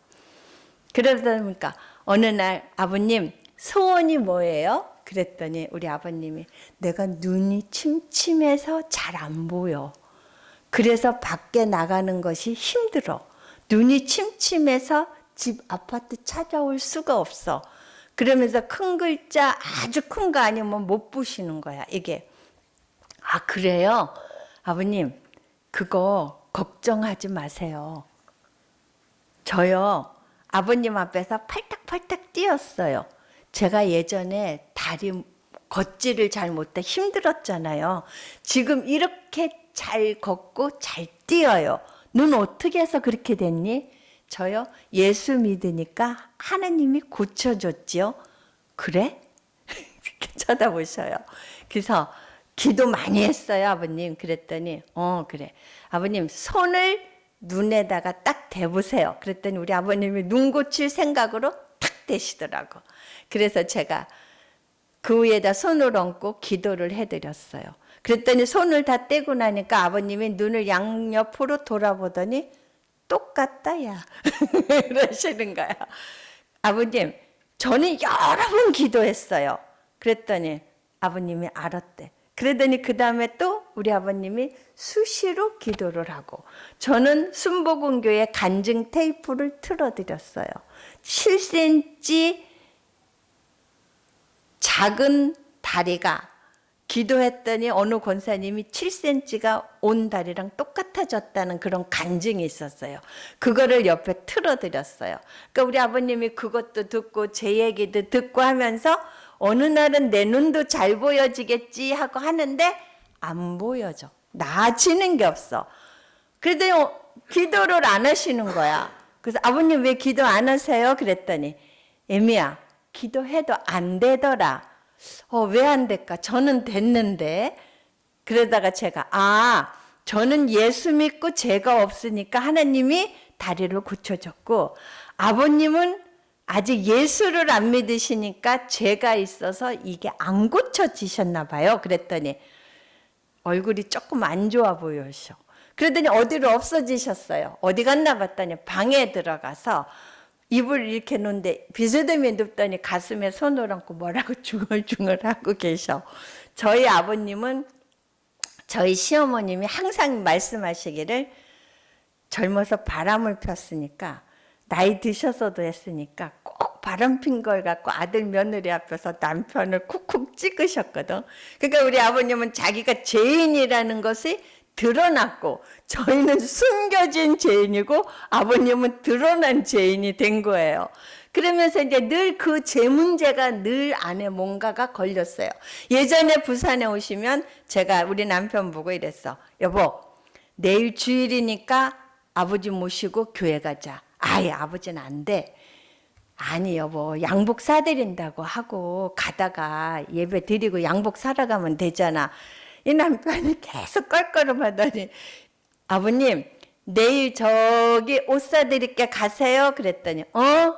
그러다 보니까 어느 날 아버님 소원이 뭐예요? 그랬더니 우리 아버님이 내가 눈이 침침해서 잘 안 보여. 그래서 밖에 나가는 것이 힘들어. 눈이 침침해서 집 아파트 찾아올 수가 없어. 그러면서 큰 글자 아주 큰 거 아니면 못 보시는 거야 이게. 아 그래요? 아버님 그거 걱정하지 마세요. 저요 아버님 앞에서 팔딱팔딱 뛰었어요. 제가 예전에 다리 걷지를 잘 못해 힘들었잖아요. 지금 이렇게 잘 걷고 잘 뛰어요. 넌 어떻게 해서 그렇게 됐니? 저요? 예수 믿으니까 하나님이 고쳐줬지요. 그래? 이렇게 쳐다보셔요. 그래서 기도 많이 했어요, 아버님. 그랬더니 그래. 아버님 손을 눈에다가 딱 대보세요. 그랬더니 우리 아버님이 눈 고칠 생각으로 탁 대시더라고. 그래서 제가 그 위에다 손을 얹고 기도를 해드렸어요. 그랬더니 손을 다 떼고 나니까 아버님이 눈을 양옆으로 돌아보더니 똑같다 야 그러시는 거야. 아버님 저는 여러 번 기도했어요. 그랬더니 아버님이 알았대. 그러더니 그 다음에 또 우리 아버님이 수시로 기도를 하고 저는 순복음교회 간증 테이프를 틀어드렸어요. 7cm 작은 다리가 기도했더니 어느 권사님이 7cm가 온 다리랑 똑같아졌다는 그런 간증이 있었어요. 그거를 옆에 틀어드렸어요. 그러니까 우리 아버님이 그것도 듣고 제 얘기도 듣고 하면서 어느 날은 내 눈도 잘 보여지겠지 하고 하는데 안 보여져. 나아지는 게 없어. 그러더니 기도를 안 하시는 거야. 그래서 아버님 왜 기도 안 하세요? 그랬더니 애미야 기도해도 안 되더라. 왜 안 될까? 저는 됐는데. 그러다가 제가 저는 예수 믿고 죄가 없으니까 하나님이 다리를 고쳐줬고 아버님은 아직 예수를 안 믿으시니까 죄가 있어서 이게 안 고쳐지셨나 봐요. 그랬더니 얼굴이 조금 안 좋아 보여서 그러더니 어디로 없어지셨어요. 어디 갔나 봤더니 방에 들어가서 입을 이렇게 놓는데 비스듬히 눕더니 가슴에 손을 얹고 뭐라고 중얼중얼 하고 계셔. 저희 아버님은 저희 시어머님이 항상 말씀하시기를 젊어서 바람을 폈으니까 나이 드셔서도 했으니까 꼭 바람 핀 걸 갖고 아들 며느리 앞에서 남편을 쿡쿡 찍으셨거든. 그러니까 우리 아버님은 자기가 죄인이라는 것이 드러났고 저희는 숨겨진 죄인이고 아버님은 드러난 죄인이 된 거예요. 그러면서 이제 늘 그 죄 문제가 늘 안에 뭔가가 걸렸어요. 예전에 부산에 오시면 제가 우리 남편 보고 이랬어. 여보 내일 주일이니까 아버지 모시고 교회 가자. 아예 아버지는 안 돼. 아니 여보, 양복 사드린다고 하고 가다가 예배 드리고 양복 사러 가면 되잖아. 이 남편이 계속 껄끄럼하더니 아버님 내일 저기 옷 사드릴게 가세요. 그랬더니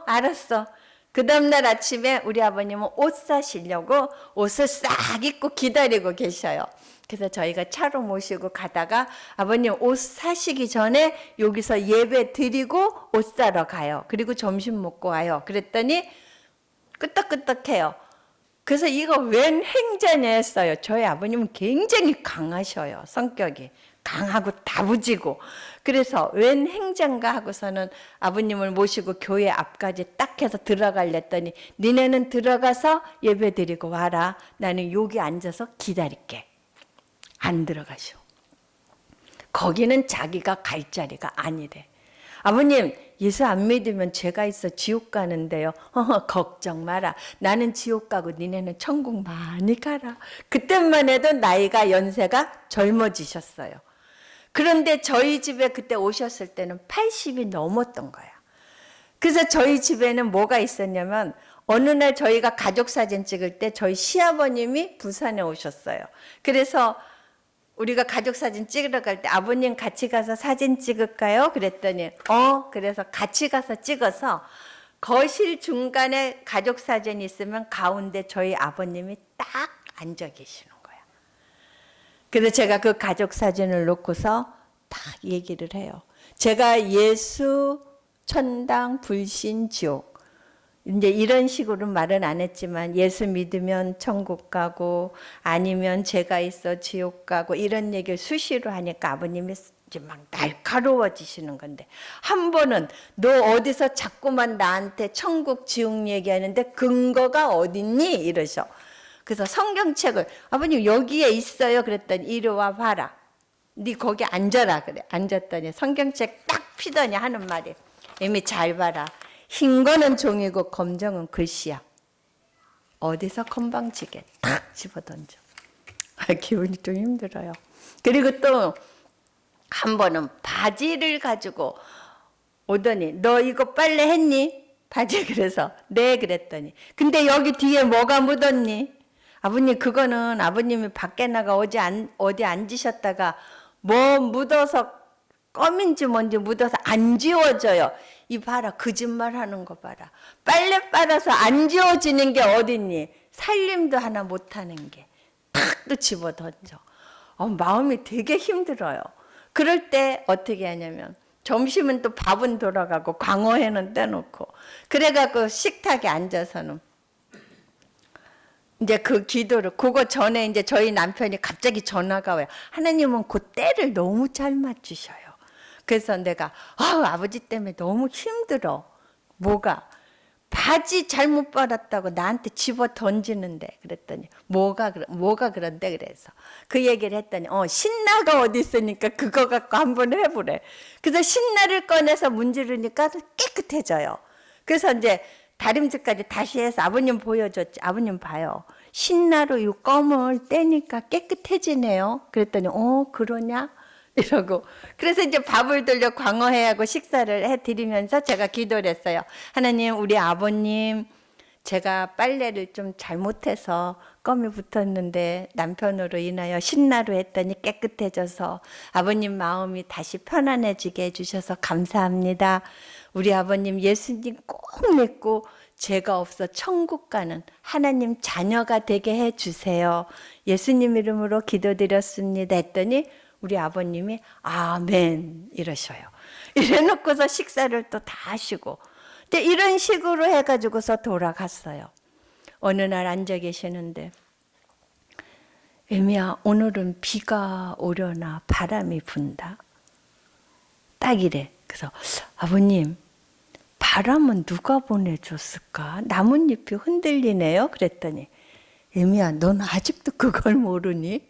알았어. 그 다음날 아침에 우리 아버님은 옷 사시려고 옷을 싹 입고 기다리고 계셔요. 그래서 저희가 차로 모시고 가다가 아버님 옷 사시기 전에 여기서 예배 드리고 옷 사러 가요. 그리고 점심 먹고 와요. 그랬더니 끄떡끄떡해요. 그래서 이거 웬 행자냐 했어요. 저희 아버님은 굉장히 강하셔요. 성격이. 강하고 다부지고. 그래서 웬 행자인가 하고서는 아버님을 모시고 교회 앞까지 딱 해서 들어가려더니 니네는 들어가서 예배 드리고 와라. 나는 여기 앉아서 기다릴게. 안 들어가셔. 거기는 자기가 갈 자리가 아니래. 아버님 예수 안 믿으면 죄가 있어 지옥 가는데요. 걱정 마라. 나는 지옥 가고 니네는 천국 많이 가라. 그때만 해도 나이가 연세가 젊어지셨어요. 그런데 저희 집에 그때 오셨을 때는 80이 넘었던 거야. 그래서 저희 집에는 뭐가 있었냐면 어느 날 저희가 가족 사진 찍을 때 저희 시아버님이 부산에 오셨어요. 그래서 우리가 가족 사진 찍으러 갈 때 아버님 같이 가서 사진 찍을까요? 그랬더니 그래서 같이 가서 찍어서 거실 중간에 가족 사진이 있으면 가운데 저희 아버님이 딱 앉아 계시는 거야. 그래서 제가 그 가족 사진을 놓고서 딱 얘기를 해요. 제가 예수, 천당, 불신, 지옥 이제 이런 식으로 말은 안 했지만 예수 믿으면 천국 가고 아니면 죄가 있어 지옥 가고 이런 얘기를 수시로 하니까 아버님이 이제 막 날카로워지시는 건데 한 번은 너 어디서 자꾸만 나한테 천국 지옥 얘기하는데 근거가 어딨니? 이러셔. 그래서 성경책을 아버님 여기에 있어요. 그랬더니 이리 와 봐라. 네 거기 앉아라 그래. 앉았더니 성경책 딱 피더니 하는 말이 이미 잘 봐라. 흰 거는 종이고 검정은 글씨야. 어디서 건방지게 탁 집어던져. 기분이 좀 힘들어요. 그리고 또 한 번은 바지를 가지고 오더니 너 이거 빨래 했니? 바지 그래서 네 그랬더니 근데 여기 뒤에 뭐가 묻었니? 아버님 그거는 아버님이 밖에 나가 어디 앉으셨다가 뭐 묻어서 껌인지 뭔지 묻어서 안 지워져요. 이 봐라 거짓말하는 거 봐라. 빨래 빨아서 안 지워지는 게 어딨니? 살림도 하나 못하는 게 탁 또 집어던져. 마음이 되게 힘들어요. 그럴 때 어떻게 하냐면 점심은 또 밥은 돌아가고 광어회는 떼놓고 그래갖고 식탁에 앉아서는 이제 그 기도를 그거 전에 이제 저희 남편이 갑자기 전화가 와요. 하나님은 그 때를 너무 잘 맞추셔요. 그래서 내가 아버지 때문에 너무 힘들어. 뭐가? 바지 잘못 빨았다고 나한테 집어 던지는데 그랬더니 뭐가 그런데 그래서 그 얘기를 했더니 신라가 어디 있으니까 그거 갖고 한번 해보래. 그래서 신라를 꺼내서 문지르니까 깨끗해져요. 그래서 이제 다림질까지 다시 해서 아버님 보여줬지. 아버님 봐요. 신라로 이 껌을 떼니까 깨끗해지네요. 그랬더니 그러냐? 이러고 그래서 이제 밥을 돌려 광어회하고 식사를 해드리면서 제가 기도를 했어요. 하나님 우리 아버님 제가 빨래를 좀 잘못해서 껌이 붙었는데 남편으로 인하여 신나로 했더니 깨끗해져서 아버님 마음이 다시 편안해지게 해주셔서 감사합니다. 우리 아버님 예수님 꼭 믿고 죄가 없어 천국 가는 하나님 자녀가 되게 해주세요. 예수님 이름으로 기도드렸습니다 했더니 우리 아버님이 아멘 이러셔요. 이래놓고서 식사를 또 다 하시고 근데 이런 식으로 해가지고서 돌아갔어요. 어느 날 앉아 계시는데 애미야 오늘은 비가 오려나 바람이 분다. 딱 이래. 그래서 아버님 바람은 누가 보내줬을까? 나뭇잎이 흔들리네요. 그랬더니 애미야 넌 아직도 그걸 모르니?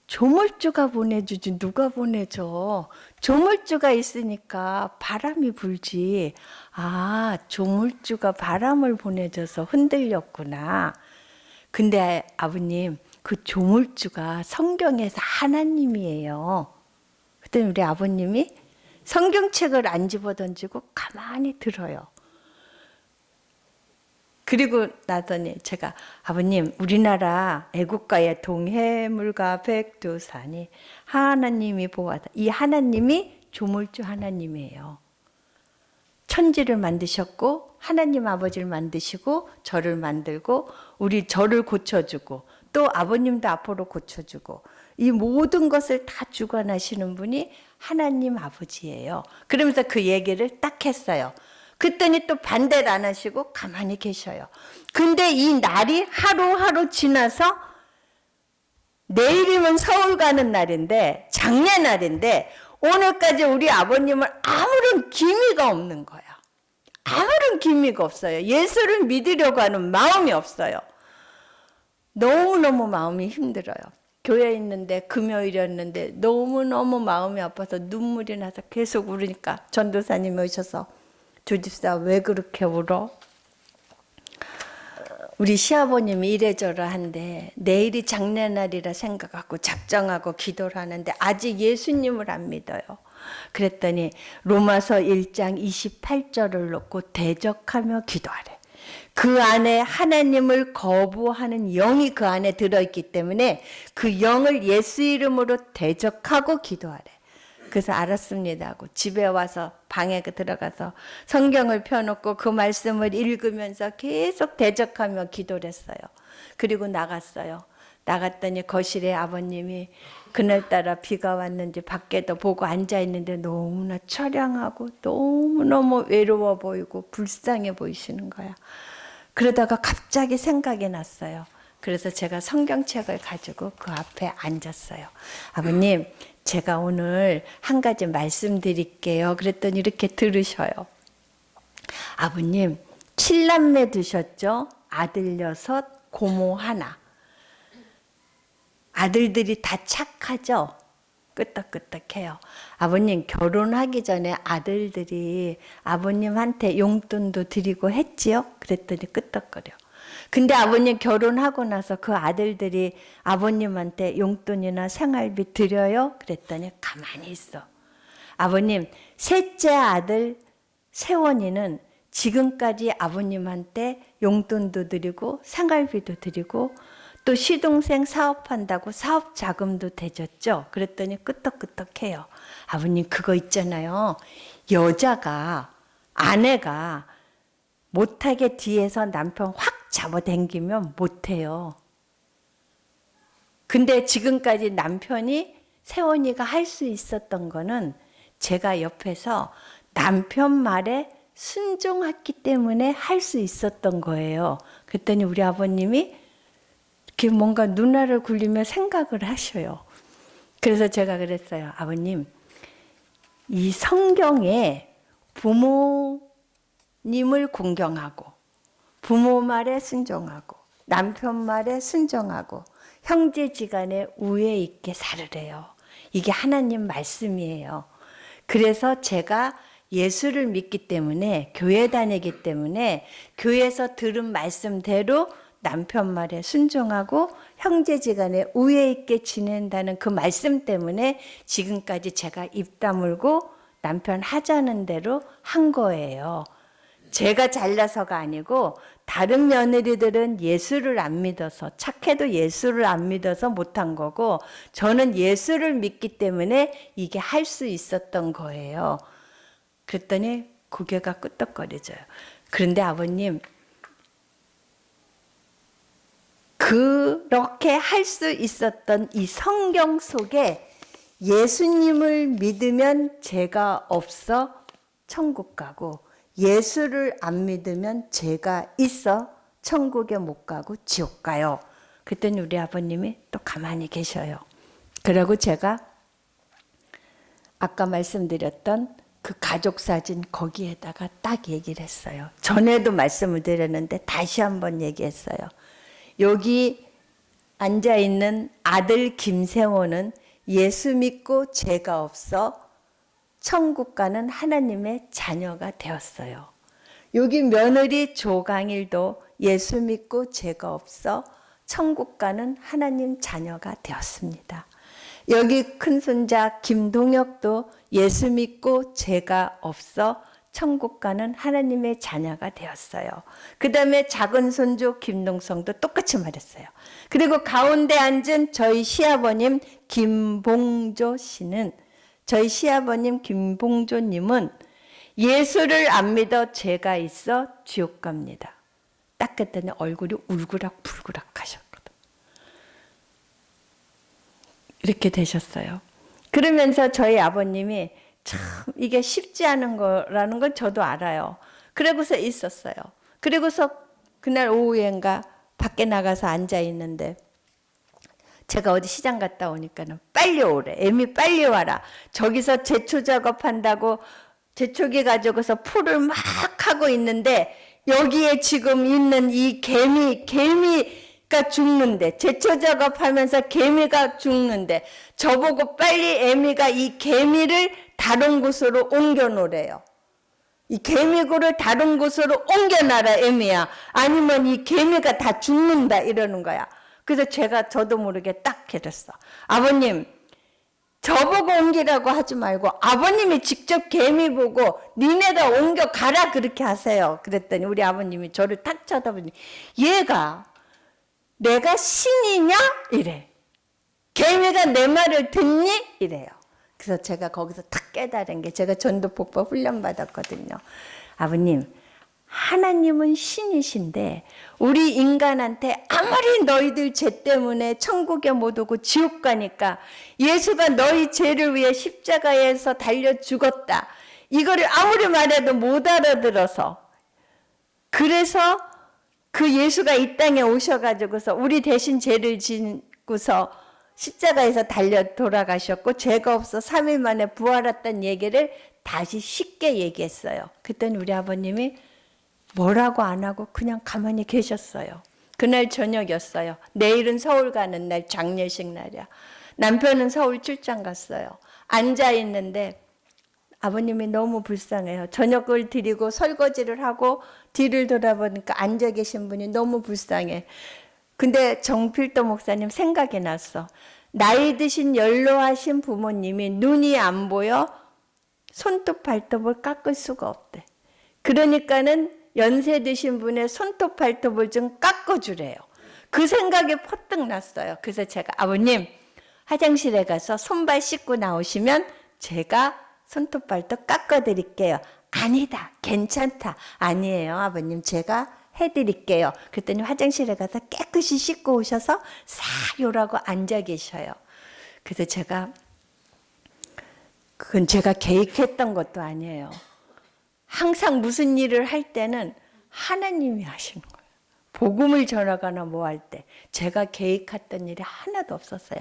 조물주가 보내주지 누가 보내줘. 조물주가 있으니까 바람이 불지. 조물주가 바람을 보내줘서 흔들렸구나. 근데 아버님 그 조물주가 성경에서 하나님이에요. 그랬더니 우리 아버님이 성경책을 안 집어던지고 가만히 들어요. 그리고 나더니 제가 아버님 우리나라 애국가의 동해물과 백두산이 하나님이 보아다. 이 하나님이 조물주 하나님이에요. 천지를 만드셨고 하나님 아버지를 만드시고 저를 만들고 저를 고쳐주고 또 아버님도 앞으로 고쳐주고 이 모든 것을 다 주관하시는 분이 하나님 아버지예요. 그러면서 그 얘기를 딱 했어요. 그랬더니 또 반대를 안 하시고 가만히 계셔요. 근데 이 날이 하루하루 지나서 내일이면 서울 가는 날인데 장례날인데 오늘까지 우리 아버님은 아무런 기미가 없는 거야. 아무런 기미가 없어요. 예수를 믿으려고 하는 마음이 없어요. 너무너무 마음이 힘들어요. 교회에 있는데 금요일이었는데 너무너무 마음이 아파서 눈물이 나서 계속 울으니까 전도사님이 오셔서 조집사 왜 그렇게 울어? 우리 시아버님이 이래저래한데 내일이 장례날이라 생각하고 작정하고 기도를 하는데 아직 예수님을 안 믿어요. 그랬더니 로마서 1장 28절을 놓고 대적하며 기도하래. 그 안에 하나님을 거부하는 영이 그 안에 들어있기 때문에 그 영을 예수 이름으로 대적하고 기도하래. 그래서 알았습니다 하고 집에 와서 방에 들어가서 성경을 펴놓고 그 말씀을 읽으면서 계속 대적하며 기도를 했어요. 그리고 나갔어요. 나갔더니 거실에 아버님이 그날따라 비가 왔는지 밖에도 보고 앉아있는데 너무나 처량하고 너무너무 외로워 보이고 불쌍해 보이시는 거야. 그러다가 갑자기 생각이 났어요. 그래서 제가 성경책을 가지고 그 앞에 앉았어요. 아버님, 제가 오늘 한 가지 말씀드릴게요. 그랬더니 이렇게 들으셔요. 아버님, 7남매 두셨죠? 아들 6, 고모 하나. 아들들이 다 착하죠? 끄떡끄떡해요. 아버님 결혼하기 전에 아들들이 아버님한테 용돈도 드리고 했지요? 그랬더니 끄떡거려. 근데 아버님 결혼하고 나서 그 아들들이 아버님한테 용돈이나 생활비 드려요? 그랬더니 가만히 있어. 아버님 셋째 아들 세원이는 지금까지 아버님한테 용돈도 드리고 생활비도 드리고 또 시동생 사업한다고 사업 자금도 대줬죠. 그랬더니 끄떡끄떡해요. 아버님 그거 있잖아요. 여자가 아내가 못하게 뒤에서 남편 확 잡아당기면 못해요. 근데 지금까지 남편이 세원이가 할 수 있었던 거는 제가 옆에서 남편 말에 순종했기 때문에 할 수 있었던 거예요. 그랬더니 우리 아버님이 이렇게 뭔가 눈알을 굴리며 생각을 하셔요. 그래서 제가 그랬어요. 아버님, 이 성경에 부모님을 공경하고 부모 말에 순종하고 남편 말에 순종하고 형제지간에 우애 있게 살으래요. 이게 하나님 말씀이에요. 그래서 제가 예수를 믿기 때문에 교회 다니기 때문에 교회에서 들은 말씀대로 남편 말에 순종하고 형제지간에 우애 있게 지낸다는 그 말씀 때문에 지금까지 제가 입 다물고 남편 하자는 대로 한 거예요. 제가 잘나서가 아니고 다른 며느리들은 예수를 안 믿어서 착해도 예수를 안 믿어서 못한 거고 저는 예수를 믿기 때문에 이게 할 수 있었던 거예요. 그랬더니 고개가 끄덕거려져요. 그런데 아버님 그렇게 할 수 있었던 이 성경 속에 예수님을 믿으면 죄가 없어 천국 가고 예수를 안 믿으면 죄가 있어 천국에 못 가고 지옥 가요. 그랬더니 우리 아버님이 또 가만히 계셔요. 그러고 제가 아까 말씀드렸던 그 가족 사진 거기에다가 딱 얘기를 했어요. 전에도 말씀을 드렸는데 다시 한번 얘기했어요. 여기 앉아있는 아들 김세원은 예수 믿고 죄가 없어 천국 가는 하나님의 자녀가 되었어요. 여기 며느리 조강일도 예수 믿고 죄가 없어 천국 가는 하나님 자녀가 되었습니다. 여기 큰손자 김동혁도 예수 믿고 죄가 없어 천국 가는 하나님의 자녀가 되었어요. 그 다음에 작은 손주 김동성도 똑같이 말했어요. 그리고 가운데 앉은 저희 시아버님 김봉조 씨는, 저희 시아버님 김봉조님은 예수를 안 믿어 죄가 있어 지옥 갑니다. 딱 그랬더니 얼굴이 울그락불그락 하셨거든. 이렇게 되셨어요. 그러면서 저희 아버님이 참 이게 쉽지 않은 거라는 걸 저도 알아요. 그러고서 있었어요. 그리고서 그날 오후엔가 밖에 나가서 앉아 있는데 제가 어디 시장 갔다 오니까는 빨리 오래. 애미 빨리 와라. 저기서 제초 작업한다고 제초기 가지고서 풀을 막 하고 있는데 여기에 지금 있는 이 개미가 죽는데, 제초 작업하면서 개미가 죽는데 저보고 빨리 애미가 이 개미를 다른 곳으로 옮겨 놓으래요. 이 개미굴을 다른 곳으로 옮겨놔라 애미야. 아니면 이 개미가 다 죽는다 이러는 거야. 그래서 저도 모르게 딱 해줬어. 아버님, 저보고 옮기라고 하지 말고 아버님이 직접 개미 보고 니네가 옮겨 가라 그렇게 하세요. 그랬더니 우리 아버님이 저를 탁 쳐다보니 얘가 내가 신이냐? 이래. 개미가 내 말을 듣니? 이래요. 그래서 제가 거기서 탁 깨달은 게, 제가 전도폭법 훈련 받았거든요. 아버님, 하나님은 신이신데 우리 인간한테 아무리 너희들 죄 때문에 천국에 못 오고 지옥 가니까 예수가 너희 죄를 위해 십자가에서 달려 죽었다. 이거를 아무리 말해도 못 알아들어서, 그래서 그 예수가 이 땅에 오셔가지고서 우리 대신 죄를 짓고서 십자가에서 달려 돌아가셨고 죄가 없어 3일 만에 부활했다는 얘기를 다시 쉽게 얘기했어요. 그랬더니 우리 아버님이 뭐라고 안 하고 그냥 가만히 계셨어요. 그날 저녁이었어요. 내일은 서울 가는 날, 장례식 날이야. 남편은 서울 출장 갔어요. 앉아 있는데 아버님이 너무 불쌍해요. 저녁을 드리고 설거지를 하고 뒤를 돌아보니까 앉아 계신 분이 너무 불쌍해. 근데 정필도 목사님 생각이 났어. 나이 드신 연로하신 부모님이 눈이 안 보여 손톱 발톱을 깎을 수가 없대. 그러니까는 연세 드신 분의 손톱 발톱을 좀 깎아주래요. 그 생각이 퍼뜩 났어요. 그래서 제가 아버님 화장실에 가서 손발 씻고 나오시면 제가 손톱 발톱 깎아드릴게요. 아니다, 괜찮다. 아니에요 아버님, 제가 해드릴게요. 그랬더니 화장실에 가서 깨끗이 씻고 오셔서 사요라고 앉아 계셔요. 그래서 그건 제가 계획했던 것도 아니에요. 항상 무슨 일을 할 때는 하나님이 하시는 거예요. 복음을 전하거나 뭐 할 때 제가 계획했던 일이 하나도 없었어요.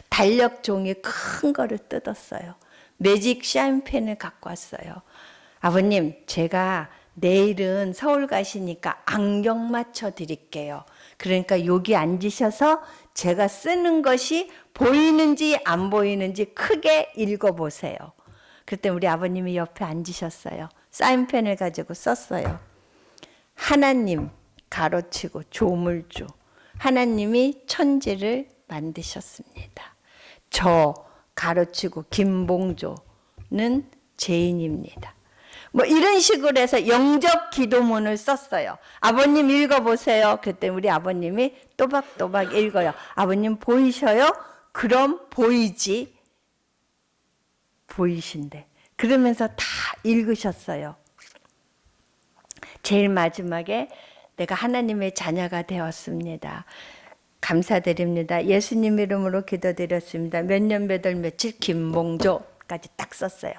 달력 종이 큰 거를 뜯었어요. 매직 샤인펜을 갖고 왔어요. 아버님, 제가 내일은 서울 가시니까 안경 맞춰 드릴게요. 그러니까 여기 앉으셔서 제가 쓰는 것이 보이는지 안 보이는지 크게 읽어보세요. 그때 우리 아버님이 옆에 앉으셨어요. 사인펜을 가지고 썼어요. 하나님 가로치고 조물주, 하나님이 천지를 만드셨습니다. 저 가로치고 김봉조는 죄인입니다. 뭐 이런 식으로 해서 영접 기도문을 썼어요. 아버님 읽어보세요. 그때 우리 아버님이 또박또박 읽어요. 아버님 보이셔요? 그럼 보이지. 보이신데. 그러면서 다 읽으셨어요. 제일 마지막에 내가 하나님의 자녀가 되었습니다. 감사드립니다. 예수님 이름으로 기도드렸습니다. 몇 년 몇 월 며칠 김봉조까지 딱 썼어요.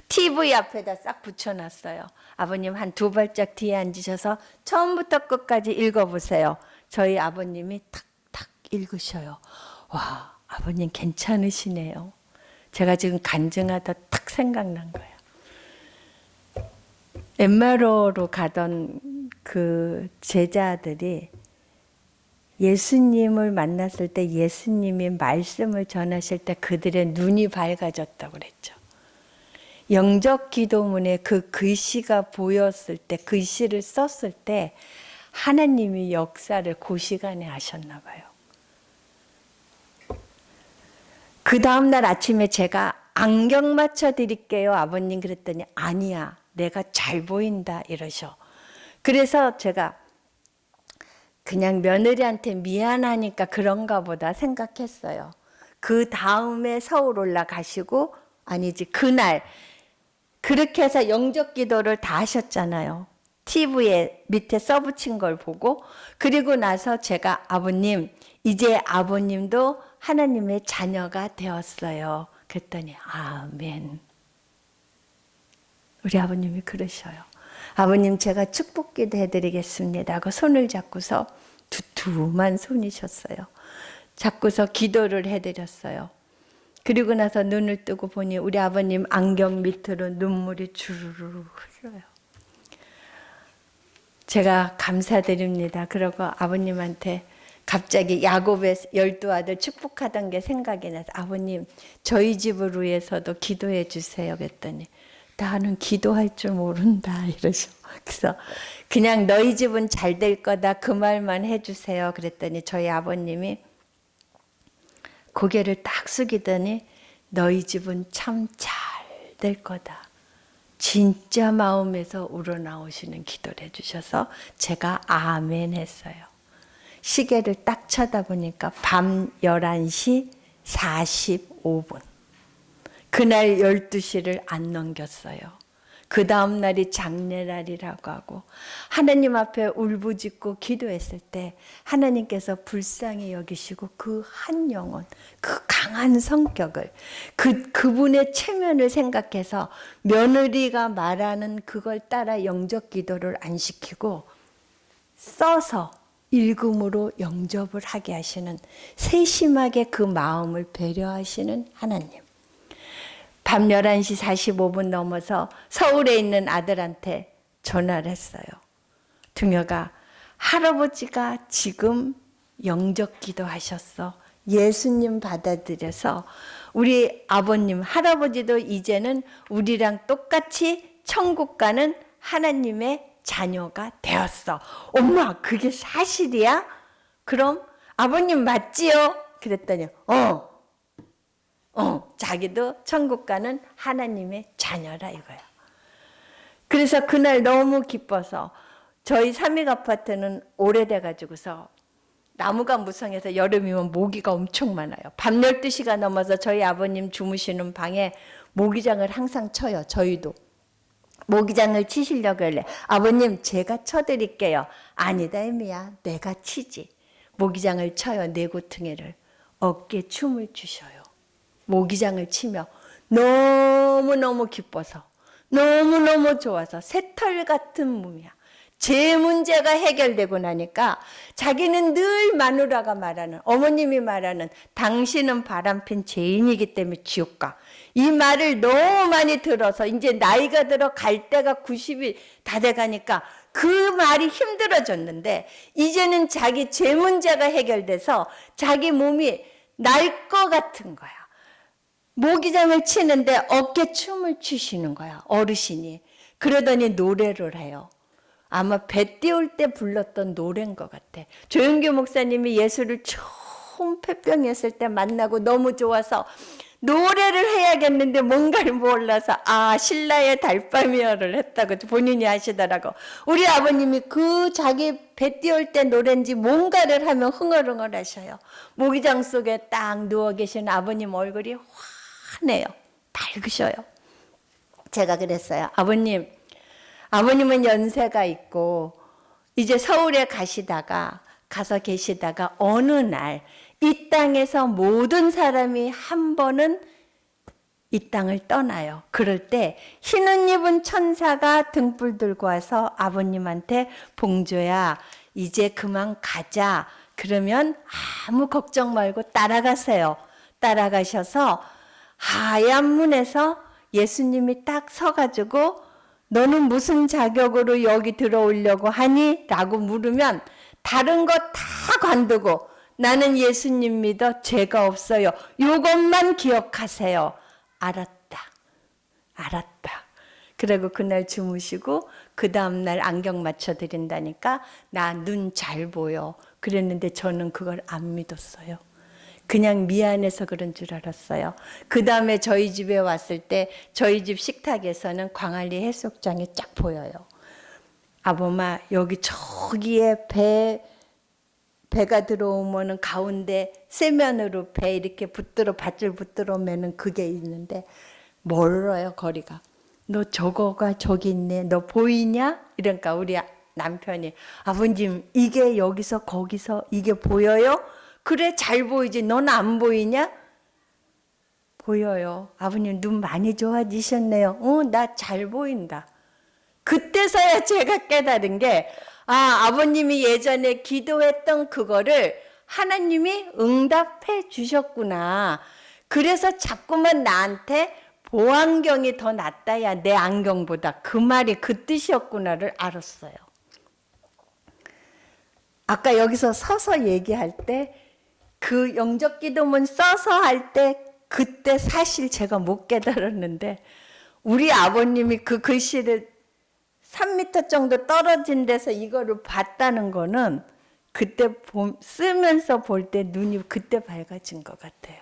TV 앞에다 싹 붙여놨어요. 아버님 한 2발짝 뒤에 앉으셔서 처음부터 끝까지 읽어보세요. 저희 아버님이 탁탁 읽으셔요. 와, 아버님 괜찮으시네요. 제가 지금 간증하다 탁 생각난 거예요. 엠마로로 가던 그 제자들이 예수님을 만났을 때 예수님이 말씀을 전하실 때 그들의 눈이 밝아졌다고 그랬죠. 영적 기도문에 그 글씨가 보였을 때, 글씨를 썼을 때 하나님이 역사를 그 시간에 하셨나 봐요. 그 다음날 아침에 제가 안경 맞춰 드릴게요 아버님 그랬더니 아니야 내가 잘 보인다 이러셔. 그래서 제가 그냥 며느리한테 미안하니까 그런가 보다 생각했어요. 그 다음에 서울 올라가시고 아니지 그날 그렇게 해서 영접 기도를 다 하셨잖아요. TV에 밑에 써붙인 걸 보고 그리고 나서 제가 아버님 이제 아버님도 하나님의 자녀가 되었어요. 그랬더니 아멘. 우리 아버님이 그러셔요. 아버님 제가 축복기도 해드리겠습니다 하고 손을 잡고서 두툼한 손이셨어요. 잡고서 기도를 해드렸어요. 그리고 나서 눈을 뜨고 보니 우리 아버님 안경 밑으로 눈물이 주르르 흘러요. 제가 감사드립니다. 그러고 아버님한테 갑자기 야곱의 12아들 축복하던 게 생각이 나서 아버님 저희 집을 위해서도 기도해 주세요 그랬더니 나는 기도할 줄 모른다 이러셔. 그래서 그냥 너희 집은 잘 될 거다 그 말만 해주세요 그랬더니 저희 아버님이 고개를 딱 숙이더니 너희 집은 참 잘 될 거다. 진짜 마음에서 우러나오시는 기도를 해주셔서 제가 아멘 했어요. 시계를 딱 쳐다보니까 밤 11시 45분. 그날 12시를 안 넘겼어요. 그 다음 날이 장례날이라고 하고 하나님 앞에 울부짖고 기도했을 때 하나님께서 불쌍히 여기시고 그 한 영혼, 그 강한 성격을 그분의 체면을 생각해서 며느리가 말하는 그걸 따라 영접 기도를 안 시키고 써서 일금으로 영접을 하게 하시는 세심하게 그 마음을 배려하시는 하나님. 밤 11시 45분 넘어서 서울에 있는 아들한테 전화를 했어요. 등여가 할아버지가 지금 영접 기도하셨어. 예수님 받아들여서 우리 아버님, 할아버지도 이제는 우리랑 똑같이 천국 가는 하나님의 자녀가 되었어. 엄마, 그게 사실이야? 그럼 아버님 맞지요? 그랬더니 자기도 천국 가는 하나님의 자녀라 이거야. 그래서 그날 너무 기뻐서 저희 삼익 아파트는 오래돼 가지고서 나무가 무성해서 여름이면 모기가 엄청 많아요. 밤 12시가 넘어서 저희 아버님 주무시는 방에 모기장을 항상 쳐요. 저희도. 모기장을 치시려고 하래. 아버님 제가 쳐드릴게요. 아니다 애미야 내가 치지. 모기장을 쳐요. 네고퉁이를. 어깨 춤을 추셔요. 모기장을 치며 너무너무 기뻐서 너무너무 좋아서 새털 같은 몸이야. 제 문제가 해결되고 나니까 자기는 늘 마누라가 말하는 어머님이 말하는 당신은 바람핀 죄인이기 때문에 지옥 가. 이 말을 너무 많이 들어서 이제 나이가 들어 갈 때가 90이 다 돼가니까 그 말이 힘들어졌는데 이제는 자기 죄 문제가 해결돼서 자기 몸이 날 것 같은 거야. 모기장을 치는데 어깨춤을 추시는 거야 어르신이. 그러더니 노래를 해요. 아마 배 띄울 때 불렀던 노래인 것 같아. 조영규 목사님이 예수를 처음 폐병했을 때 만나고 너무 좋아서 노래를 해야겠는데 뭔가를 몰라서 신라의 달밤이여를 했다고 본인이 하시더라고. 우리 아버님이 그 자기 배 띄울 때 노래인지 뭔가를 하면 흥얼흥얼 하셔요. 모기장 속에 딱 누워 계신 아버님 얼굴이 환해요. 밝으셔요. 제가 그랬어요. 아버님은 연세가 있고 이제 서울에 가서 계시다가 어느 날 이 땅에서 모든 사람이 한 번은 이 땅을 떠나요. 그럴 때 흰옷 입은 천사가 등불 들고 와서 아버님한테 봉조야 이제 그만 가자. 그러면 아무 걱정 말고 따라가세요. 따라가셔서 하얀 문에서 예수님이 딱 서가지고 너는 무슨 자격으로 여기 들어오려고 하니? 라고 물으면 다른 거 다 관두고 나는 예수님 믿어 죄가 없어요. 이것만 기억하세요. 알았다. 그리고 그날 주무시고 그 다음날 안경 맞춰 드린다니까 나 눈 잘 보여. 그랬는데 저는 그걸 안 믿었어요. 그냥 미안해서 그런 줄 알았어요. 그 다음에 저희 집에 왔을 때 저희 집 식탁에서는 광안리 해수욕장이 쫙 보여요. 아범아, 여기 저기에 배가 들어오면은 가운데 세면으로 배 이렇게 붙들어 밧줄 붙들어 매는 그게 있는데 멀어요, 거리가. 너 저거가 저기 있네. 너 보이냐? 이러니까 우리 남편이, 아버님 이게 여기서 거기서 이게 보여요? 그래, 잘 보이지. 넌 안 보이냐? 보여요. 아버님 눈 많이 좋아지셨네요. 나 잘 보인다. 그때서야 제가 깨달은 게, 아버님이 예전에 기도했던 그거를 하나님이 응답해 주셨구나. 그래서 자꾸만 나한테 보안경이 더 낫다야, 내 안경보다. 그 말이 그 뜻이었구나를 알았어요. 아까 여기서 서서 얘기할 때 그 영적 기도문 써서 할 때 그때 사실 제가 못 깨달았는데, 우리 아버님이 그 글씨를 3m 정도 떨어진 데서 이거를 봤다는 거는 그때 쓰면서 볼 때 눈이 그때 밝아진 것 같아요.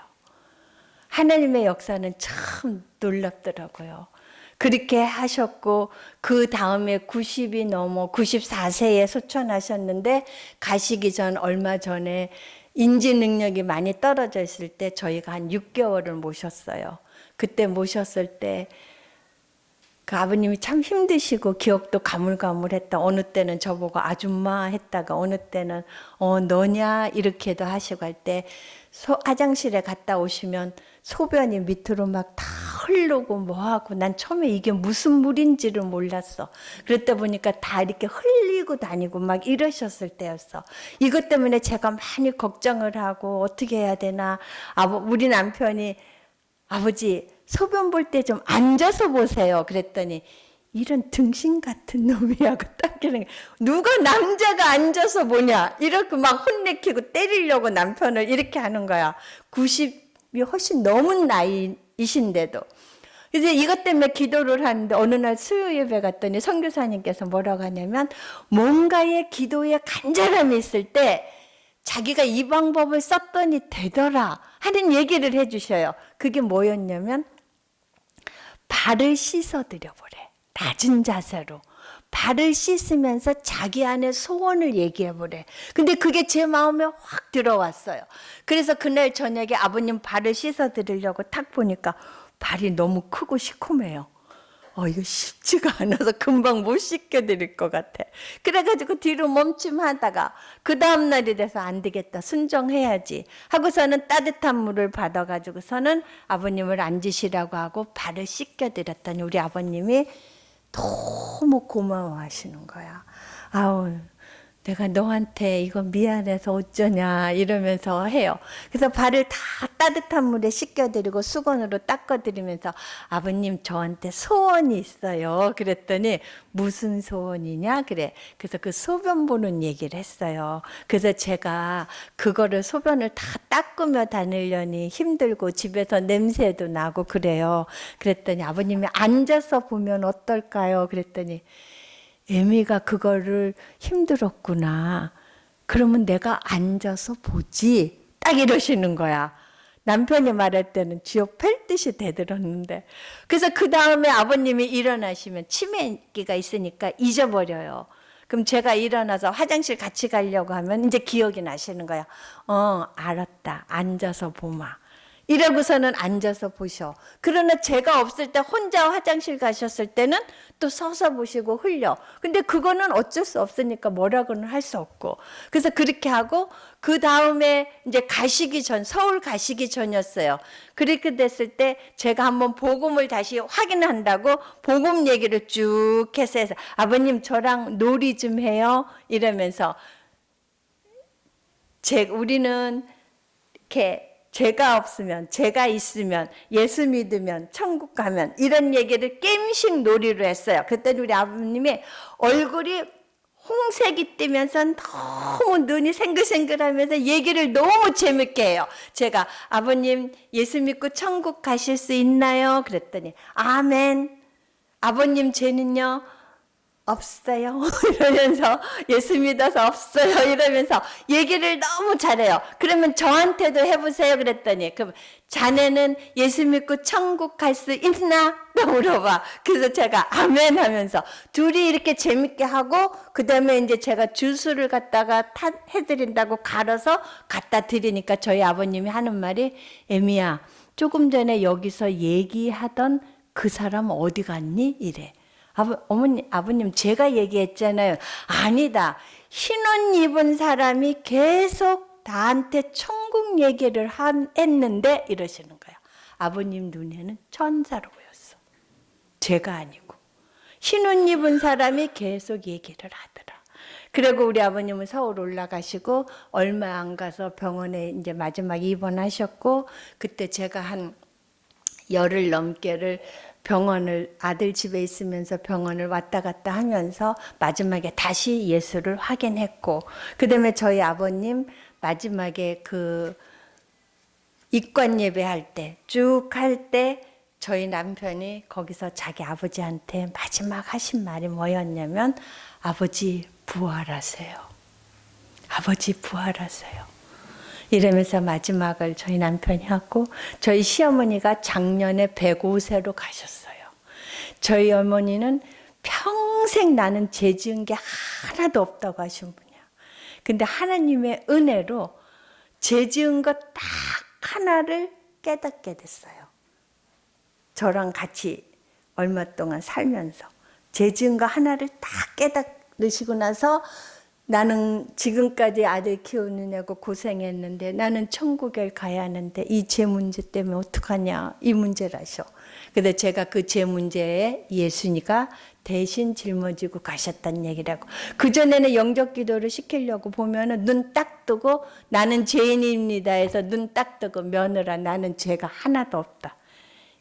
하나님의 역사는 참 놀랍더라고요. 그렇게 하셨고 그 다음에 90이 넘어 94세에 소천하셨는데, 가시기 전 얼마 전에 인지 능력이 많이 떨어져 있을 때 저희가 한 6개월을 모셨어요. 그때 모셨을 때 그 아버님이 참 힘드시고 기억도 가물가물했다. 어느 때는 저보고 아줌마 했다가 어느 때는 너냐 이렇게도 하시고 할 때 화장실에 갔다 오시면 소변이 밑으로 막 다 흐르고 뭐하고, 난 처음에 이게 무슨 물인지를 몰랐어. 그랬다 보니까 다 이렇게 흘리고 다니고 막 이러셨을 때였어. 이것 때문에 제가 많이 걱정을 하고 어떻게 해야 되나. 우리 남편이, 아버지 소변 볼 때 좀 앉아서 보세요. 그랬더니 이런 등신 같은 놈이라고 딱 그러는 거야. 누가 남자가 앉아서 보냐. 이렇게 막 혼내키고 때리려고 남편을 이렇게 하는 거야. 90이 훨씬 넘은 나이이신데도. 그래서 이것 때문에 기도를 하는데 어느 날 수요 예배 갔더니 선교사님께서 뭐라고 하냐면, 뭔가의 기도에 간절함이 있을 때 자기가 이 방법을 썼더니 되더라 하는 얘기를 해주셔요. 그게 뭐였냐면, 발을 씻어드려보래. 낮은 자세로 발을 씻으면서 자기 안에 소원을 얘기해보래. 근데 그게 제 마음에 확 들어왔어요. 그래서 그날 저녁에 아버님 발을 씻어드리려고 탁 보니까 발이 너무 크고 시커매요. 이거 쉽지가 않아서 금방 못 씻겨드릴 것 같아. 그래가지고 뒤로 멈춤하다가 그 다음날이 돼서 안 되겠다, 순종해야지 하고서는 따뜻한 물을 받아가지고서는 아버님을 앉으시라고 하고 발을 씻겨드렸더니 우리 아버님이 너무 고마워하시는 거야. 아우, 내가 너한테 이거 미안해서 어쩌냐 이러면서 해요. 그래서 발을 다 따뜻한 물에 씻겨드리고 수건으로 닦아드리면서, 아버님 저한테 소원이 있어요. 그랬더니 무슨 소원이냐 그래. 그래서 그 소변 보는 얘기를 했어요. 그래서 제가 그거를 소변을 다 닦으며 다니려니 힘들고 집에서 냄새도 나고 그래요. 그랬더니 아버님이 앉아서 보면 어떨까요? 그랬더니 애미가 그거를 힘들었구나. 그러면 내가 앉아서 보지. 딱 이러시는 거야. 남편이 말할 때는 쥐어 팰 듯이 대들었는데. 그래서 그 다음에 아버님이 일어나시면 치매기가 있으니까 잊어버려요. 그럼 제가 일어나서 화장실 같이 가려고 하면 이제 기억이 나시는 거야. 알았다. 앉아서 보마. 이러고서는 앉아서 보셔. 그러나 제가 없을 때 혼자 화장실 가셨을 때는 또 서서 보시고 흘려. 근데 그거는 어쩔 수 없으니까 뭐라고는 할 수 없고. 그래서 그렇게 하고 그 다음에 이제 가시기 전, 서울 가시기 전이었어요. 그렇게 됐을 때 제가 한번 복음을 다시 확인한다고 복음 얘기를 쭉 해서 아버님 저랑 놀이 좀 해요. 이러면서 우리는 이렇게 죄가 없으면, 죄가 있으면, 예수 믿으면, 천국 가면, 이런 얘기를 게임식 놀이로 했어요. 그랬더니 우리 아버님이 얼굴이 홍색이 뜨면서 너무 눈이 생글생글하면서 얘기를 너무 재밌게 해요. 제가 아버님 예수 믿고 천국 가실 수 있나요? 그랬더니 아멘. 아버님 죄는요? 없어요 이러면서 예수 믿어서 없어요 이러면서 얘기를 너무 잘해요. 그러면 저한테도 해보세요 그랬더니 그럼 자네는 예수 믿고 천국 갈 수 있나? 물어봐. 그래서 제가 아멘 하면서 둘이 이렇게 재밌게 하고 그 다음에 이제 제가 주스를 갖다가 해드린다고 갈아서 갖다 드리니까 저희 아버님이 하는 말이 애미야 조금 전에 여기서 얘기하던 그 사람 어디 갔니? 이래. 아버님 제가 얘기했잖아요. 아니다. 흰옷 입은 사람이 계속 나한테 천국 얘기를 했는데 이러시는 거예요. 아버님 눈에는 천사로 보였어. 제가 아니고. 흰옷 입은 사람이 계속 얘기를 하더라. 그리고 우리 아버님은 서울 올라가시고 얼마 안 가서 병원에 이제 마지막 입원하셨고 그때 제가 한 열흘 넘게를 병원을 아들 집에 있으면서 병원을 왔다 갔다 하면서 마지막에 다시 예수를 확인했고 그다음에 저희 아버님 마지막에 그 입관 예배할 때 쭉 할 때 저희 남편이 거기서 자기 아버지한테 마지막 하신 말이 뭐였냐면 아버지 부활하세요. 아버지 부활하세요. 이러면서 마지막을 저희 남편이 하고 저희 시어머니가 작년에 105세로 가셨어요. 저희 어머니는 평생 나는 죄 지은 게 하나도 없다고 하신 분이야. 근데 하나님의 은혜로 죄 지은 것 딱 하나를 깨닫게 됐어요. 저랑 같이 얼마 동안 살면서 죄 지은 거 하나를 딱 깨닫으시고 나서 나는 지금까지 아들 키우느냐고 고생했는데 나는 천국에 가야 하는데 이 죄 문제 때문에 어떡하냐 이 문제라셔. 근데 제가 그 죄 문제에 예수니까 대신 짊어지고 가셨다는 얘기라고. 그전에는 영접 기도를 시키려고 보면은 눈 딱 뜨고 나는 죄인입니다 해서 눈 딱 뜨고 며느라 나는 죄가 하나도 없다.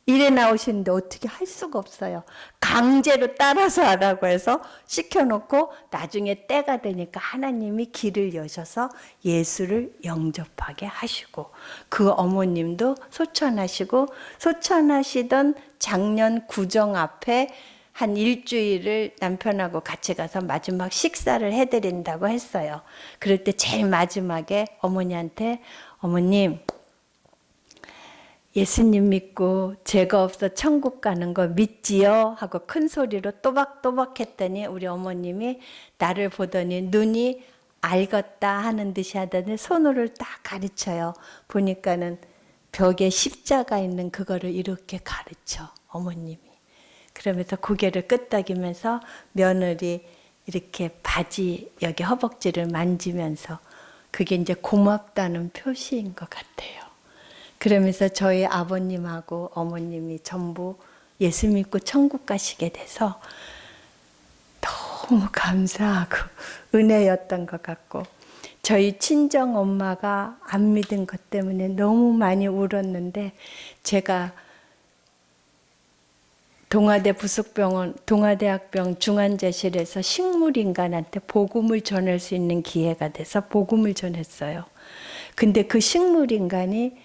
이래 나오시는데 어떻게 할 수가 없어요. 강제로 따라서 하라고 해서 시켜놓고 나중에 때가 되니까 하나님이 길을 여셔서 예수를 영접하게 하시고 그 어머님도 소천하시고 소천하시던 작년 구정 앞에 한 일주일을 남편하고 같이 가서 마지막 식사를 해드린다고 했어요. 그럴 때 제일 마지막에 어머니한테 어머님 예수님 믿고 죄가 없어 천국 가는 거 믿지요? 하고 큰 소리로 또박또박 했더니 우리 어머님이 나를 보더니 눈이 알겠다 하는 듯이 하더니 손으로 딱 가르쳐요. 보니까는 벽에 십자가 있는 그거를 이렇게 가르쳐 어머님이. 그러면서 고개를 끄덕이면서 며느리 이렇게 바지 여기 허벅지를 만지면서 그게 이제 고맙다는 표시인 것 같아요. 그러면서 저희 아버님하고 어머님이 전부 예수 믿고 천국 가시게 돼서 너무 감사하고 은혜였던 것 같고 저희 친정 엄마가 안 믿은 것 때문에 너무 많이 울었는데 제가 동아대 부속병원, 동아대학병 중환자실에서 식물인간한테 복음을 전할 수 있는 기회가 돼서 복음을 전했어요. 근데 그 식물인간이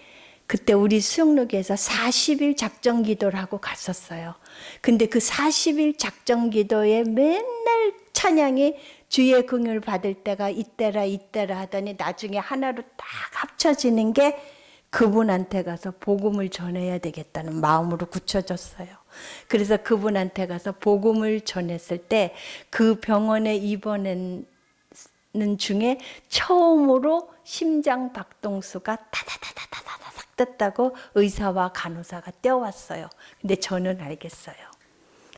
그때 우리 수영로교에서 40일 작정 기도를 하고 갔었어요. 근데 그 40일 작정 기도에 맨날 찬양이 주의 긍휼을 받을 때가 이때라 이때라 하더니 나중에 하나로 딱 합쳐지는 게 그분한테 가서 복음을 전해야 되겠다는 마음으로 굳혀졌어요. 그래서 그분한테 가서 복음을 전했을 때 그 병원에 입원했는 중에 처음으로 심장 박동수가 타다다다다다닥 떴다고 의사와 간호사가 뛰어왔어요. 근데 저는 알겠어요.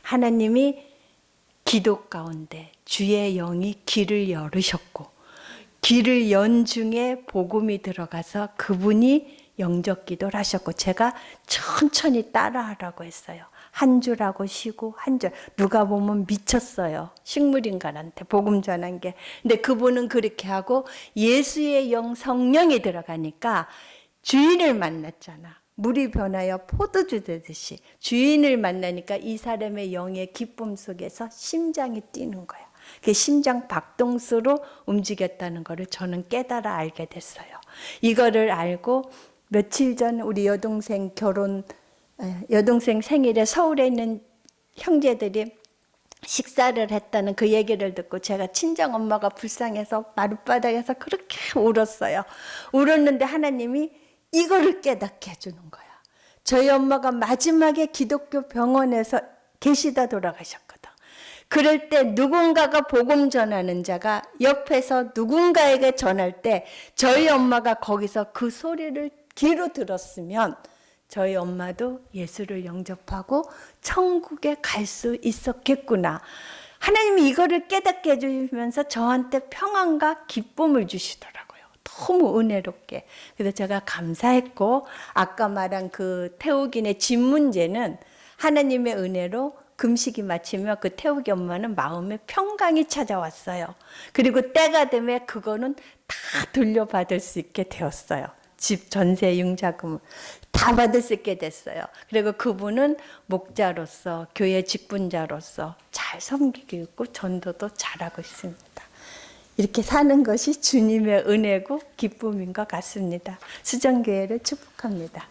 하나님이 기도 가운데 주의 영이 길을 열으셨고 길을 연 중에 복음이 들어가서 그분이 영접 기도를 하셨고 제가 천천히 따라하라고 했어요. 한 줄 하고 쉬고 한 줄. 누가 보면 미쳤어요. 식물인간한테 복음 전한 게. 근데 그분은 그렇게 하고 예수의 영 성령이 들어가니까 주인을 만났잖아. 물이 변하여 포도주 되듯이 주인을 만나니까 이 사람의 영의 기쁨 속에서 심장이 뛰는 거야. 그 심장 박동수로 움직였다는 것을 저는 깨달아 알게 됐어요. 이거를 알고 며칠 전 우리 여동생 생일에 서울에 있는 형제들이 식사를 했다는 그 얘기를 듣고 제가 친정 엄마가 불쌍해서 마룻바닥에서 그렇게 울었어요. 울었는데 하나님이 이거를 깨닫게 해주는 거야. 저희 엄마가 마지막에 기독교 병원에서 계시다 돌아가셨거든. 그럴 때 누군가가 복음 전하는 자가 옆에서 누군가에게 전할 때 저희 엄마가 거기서 그 소리를 귀로 들었으면 저희 엄마도 예수를 영접하고 천국에 갈 수 있었겠구나. 하나님이 이거를 깨닫게 해주시면서 저한테 평안과 기쁨을 주시더라고요. 너무 은혜롭게. 그래서 제가 감사했고, 아까 말한 그 태욱인의 집 문제는 하나님의 은혜로 금식이 마치며 그 태욱이 엄마는 마음에 평강이 찾아왔어요. 그리고 때가 되면 그거는 다 돌려받을 수 있게 되었어요. 집 전세 융자금을 다 받을 수 있게 됐어요. 그리고 그분은 목자로서 교회 직분자로서 잘 섬기고 있고 전도도 잘하고 있습니다. 이렇게 사는 것이 주님의 은혜고 기쁨인 것 같습니다. 수정교회를 축복합니다.